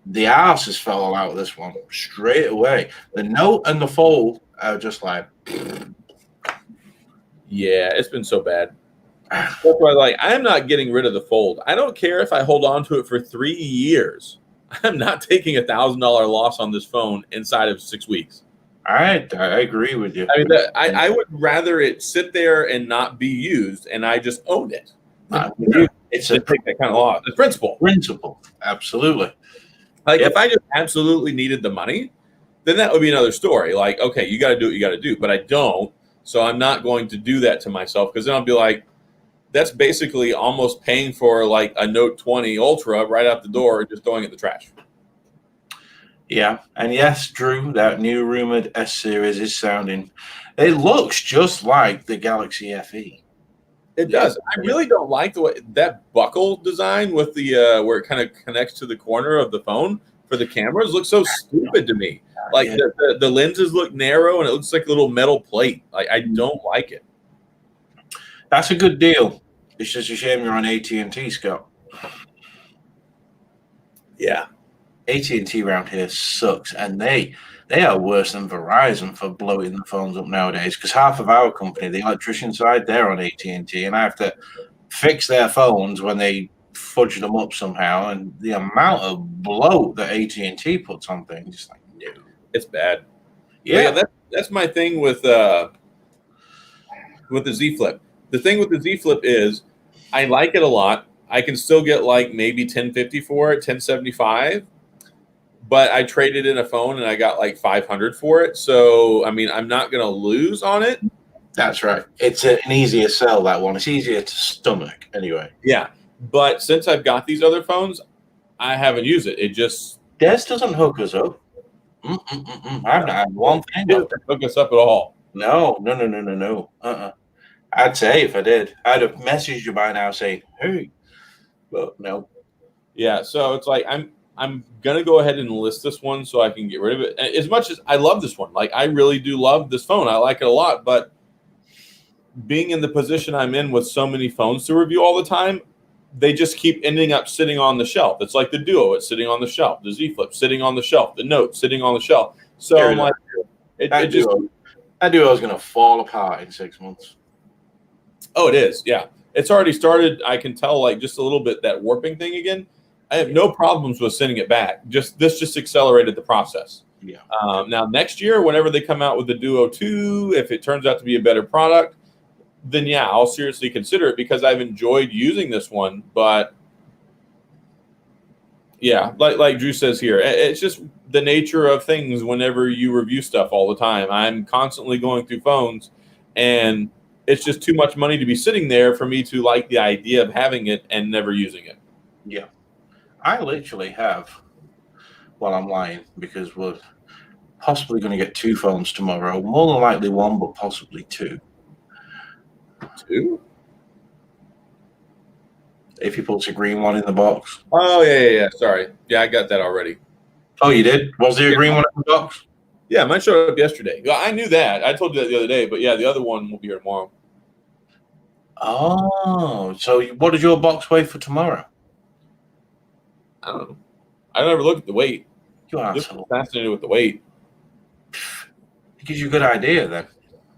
The arse has fell out of this one straight away. The Note and the Fold are just like. Yeah, it's been so bad. That's why, I'm not getting rid of the Fold. I don't care if I hold on to it for 3 years. I'm not taking $1,000 loss on this phone inside of 6 weeks. I agree with you. I mean, I would rather it sit there and not be used, and I just own it. It's to take that kind of loss. It's principle. Principle, absolutely. If I just absolutely needed the money, then that would be another story. Like, okay, you got to do what you got to do, but I don't, so I'm not going to do that to myself because then I'll be like, that's basically almost paying for like a Note 20 Ultra right out the door and just throwing it in the trash. Yeah, and yes, Drew, that new rumored S series is sounding. It looks just like the Galaxy FE. It does. I really don't like the way that buckle design with the where it kind of connects to the corner of the phone for the cameras looks so stupid to me. Like the lenses look narrow and it looks like a little metal plate. Like I don't like it. That's a good deal. It's just a shame you're on AT&T, Scott. Yeah. AT&T around here sucks, and they are worse than Verizon for blowing the phones up nowadays. Because half of our company, the electrician side, they're on AT&T, and I have to fix their phones when they fudge them up somehow. And the amount of bloat that AT&T puts on things, just like no, it's bad. Yeah, that's my thing with the Z Flip. The thing with the Z Flip is, I like it a lot. I can still get like maybe 1050 for it, 1075. But I traded in a phone and I got like 500 for it. So, I mean, I'm not going to lose on it. That's right. It's an easier sell, that one. It's easier to stomach anyway. Yeah. But since I've got these other phones, I haven't used it. It just... Des doesn't hook us up. I've not had one thing. It doesn't hook us up at all. No. I'd say if I did, I'd have messaged you by now saying, hey. But no. Yeah. So it's like, I'm going to go ahead and list this one so I can get rid of it. As much as I love this one, like I really do love this phone. I like it a lot, but being in the position I'm in with so many phones to review all the time, they just keep ending up sitting on the shelf. It's like the Duo, it's sitting on the shelf. The Z Flip sitting on the shelf. The Note sitting on the shelf. So I'm like, that Duo is going to fall apart in 6 months. Oh, it is. Yeah. It's already started. I can tell like just a little bit that warping thing again. I have no problems with sending it back. This just accelerated the process. Yeah. Now next year, whenever they come out with the Duo 2, if it turns out to be a better product, then yeah, I'll seriously consider it because I've enjoyed using this one. But yeah, like Drew says here, it's just the nature of things whenever you review stuff all the time. I'm constantly going through phones and it's just too much money to be sitting there for me to like the idea of having it and never using it. Yeah. I literally have, well, I'm lying because we're possibly going to get 2 phones tomorrow. More than likely 1, but possibly 2. 2? If you put a green one in the box. Oh, yeah. Sorry. Yeah, I got that already. Oh, you did? Was there a green one in the box? Yeah, mine showed up yesterday. Well, I knew that. I told you that the other day, but yeah, the other one will be here tomorrow. Oh, so what does your box weigh for tomorrow? I don't know. I never looked at the weight. You I'm asshole. fascinated with the weight. It gives you a good idea then.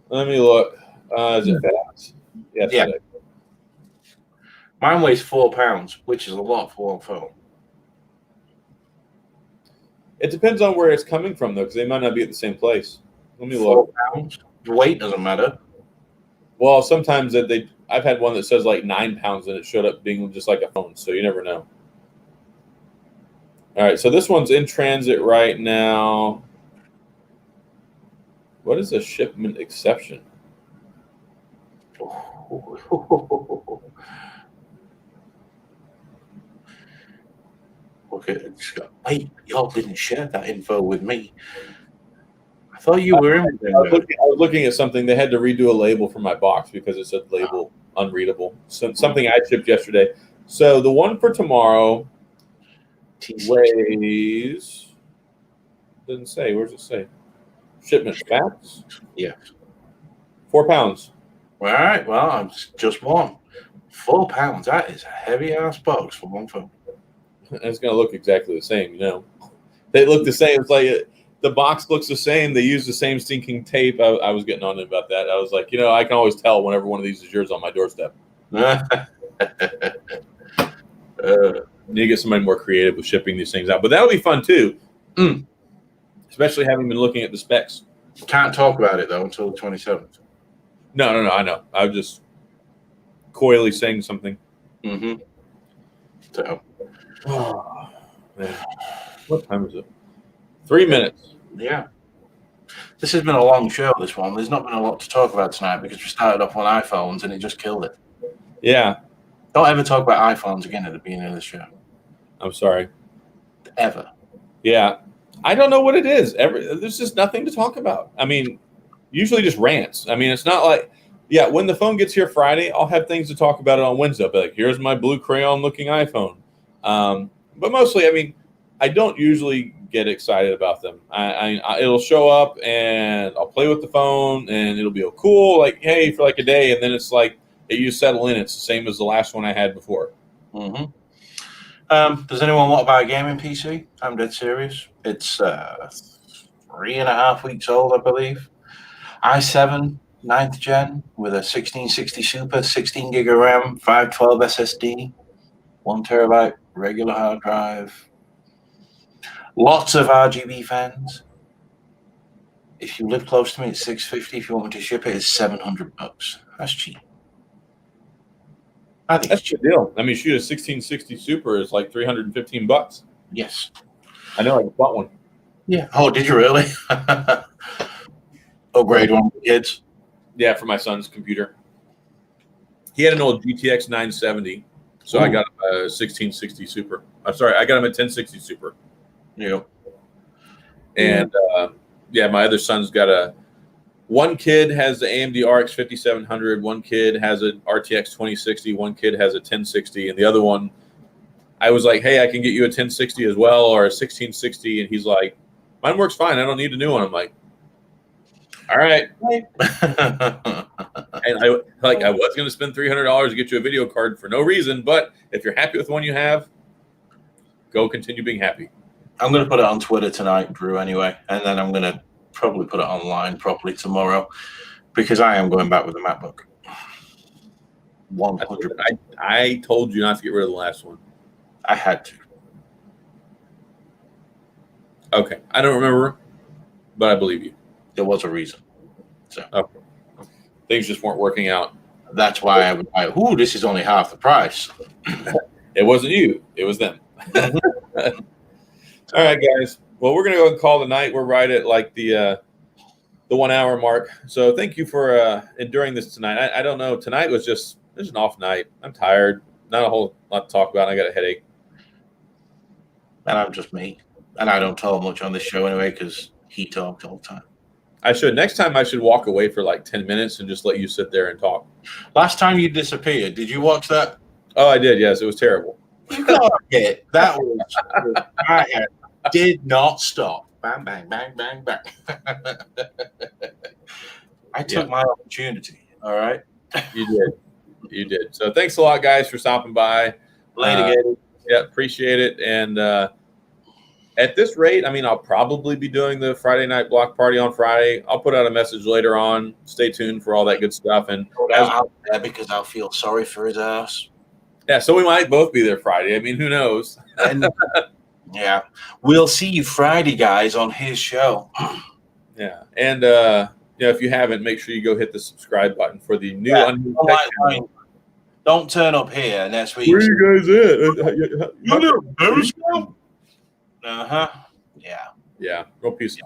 Let me look. Is it fast? Yes. Yeah. Mine weighs 4 pounds, which is a lot for one phone. It depends on where it's coming from, though, because they might not be at the same place. Let me 4 look. pounds? The weight doesn't matter. Well, sometimes I've had one that says like 9 pounds, and it showed up being just like a phone, so you never know. All right, so this one's in transit right now. What is a shipment exception? Okay, wait, y'all didn't share that info with me. I thought you were in. I was looking at something. They had to redo a label for my box because it said label unreadable. So, something I shipped yesterday. So the one for tomorrow weighs. Didn't say. Where's it say? Shipment facts. Yeah. 4 pounds. All right. Well, I'm just one. 4 pounds. That is a heavy ass box for one phone. It's going to look exactly the same, you know. They look the same. It's like the box looks the same. They use the same stinking tape. I was getting on about that. I was like, you know, I can always tell whenever one of these is yours on my doorstep. You need to get somebody more creative with shipping these things out. But that would be fun, too. Especially having been looking at the specs. Can't talk about it, though, until the 27th. No, I know. I was just coyly saying something. Mm-hmm. So. Oh, man. What time is it? 3 minutes. Yeah. This has been a long show, this one. There's not been a lot to talk about tonight because we started off on iPhones and it just killed it. Yeah. Don't ever talk about iPhones again at the beginning of the show. I'm sorry. Ever. Yeah. I don't know what it is. There's just nothing to talk about. I mean, usually just rants. I mean, it's not like, yeah, when the phone gets here Friday, I'll have things to talk about it on Wednesday. I'll be like, here's my blue crayon looking iPhone. But mostly, I mean, I don't usually get excited about them. It'll show up and I'll play with the phone and it'll be cool, like, hey, for like a day. And then it's like, you settle in. It's the same as the last one I had before. Mm-hmm. Does anyone want to buy a gaming PC? I'm dead serious. It's 3.5 weeks old, I believe. i7, 9th gen, with a 1660 Super, 16 gig of RAM, 512 SSD, 1 terabyte regular hard drive. Lots of RGB fans. If you live close to me, it's $650. If you want me to ship it, it's $700. That's cheap. I think That's a good deal. I mean, shoot, a 1660 Super is like $315. Yes. I know I bought one. Yeah. Oh, did you really? Grade one for kids? Yeah, for my son's computer. He had an old GTX 970, so I got him a 1660 Super. I'm sorry, I got him a 1060 Super. Yeah. And my other son's got one kid has the AMD RX 5700, one kid has an RTX 2060, one kid has a 1060, and the other one, I was like, hey, I can get you a 1060 as well or a 1660, and he's like, mine works fine. I don't need a new one. I'm like, all right. And I was going to spend $300 to get you a video card for no reason, but if you're happy with the one you have, go continue being happy. I'm going to put it on Twitter tonight, Drew, anyway, and then I'm going to probably put it online properly tomorrow because I am going back with the MacBook. 100%. I told you not to get rid of the last one. I had to. Okay. I don't remember, but I believe you. There was a reason. So okay. Things just weren't working out. That's why I would buy, this is only half the price. It wasn't you. It was them. All right, guys. Well, we're going to go and call the night. We're right at like the the 1 hour mark. So thank you for enduring this tonight. I don't know. Tonight was just an off night. I'm tired. Not a whole lot to talk about. I got a headache. And I'm just me. And I don't talk much on this show anyway because he talks all the time. Next time I should walk away for like 10 minutes and just let you sit there and talk. Last time you disappeared, did you watch that? Oh, I did. Yes, it was terrible. You got it. That was my head did not stop. Bang, bang, bang, bang, bang. I took my opportunity. All right. You did. You did. So thanks a lot, guys, for stopping by. Later, Gator. Yeah, appreciate it. And at this rate, I mean, I'll probably be doing the Friday night block party on Friday. I'll put out a message later on. Stay tuned for all that good stuff. And because I'll feel sorry for his ass. Yeah, so we might both be there Friday. I mean, who knows? And, yeah, we'll see you Friday, guys, on his show. Yeah, and if you haven't, make sure you go hit the subscribe button for the new Unhinged Tech channel. Don't turn up here next week. Where are you guys at? Uh-huh. Yeah. Yeah, real piece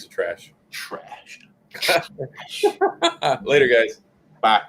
of trash. Trash. Later, guys. Bye.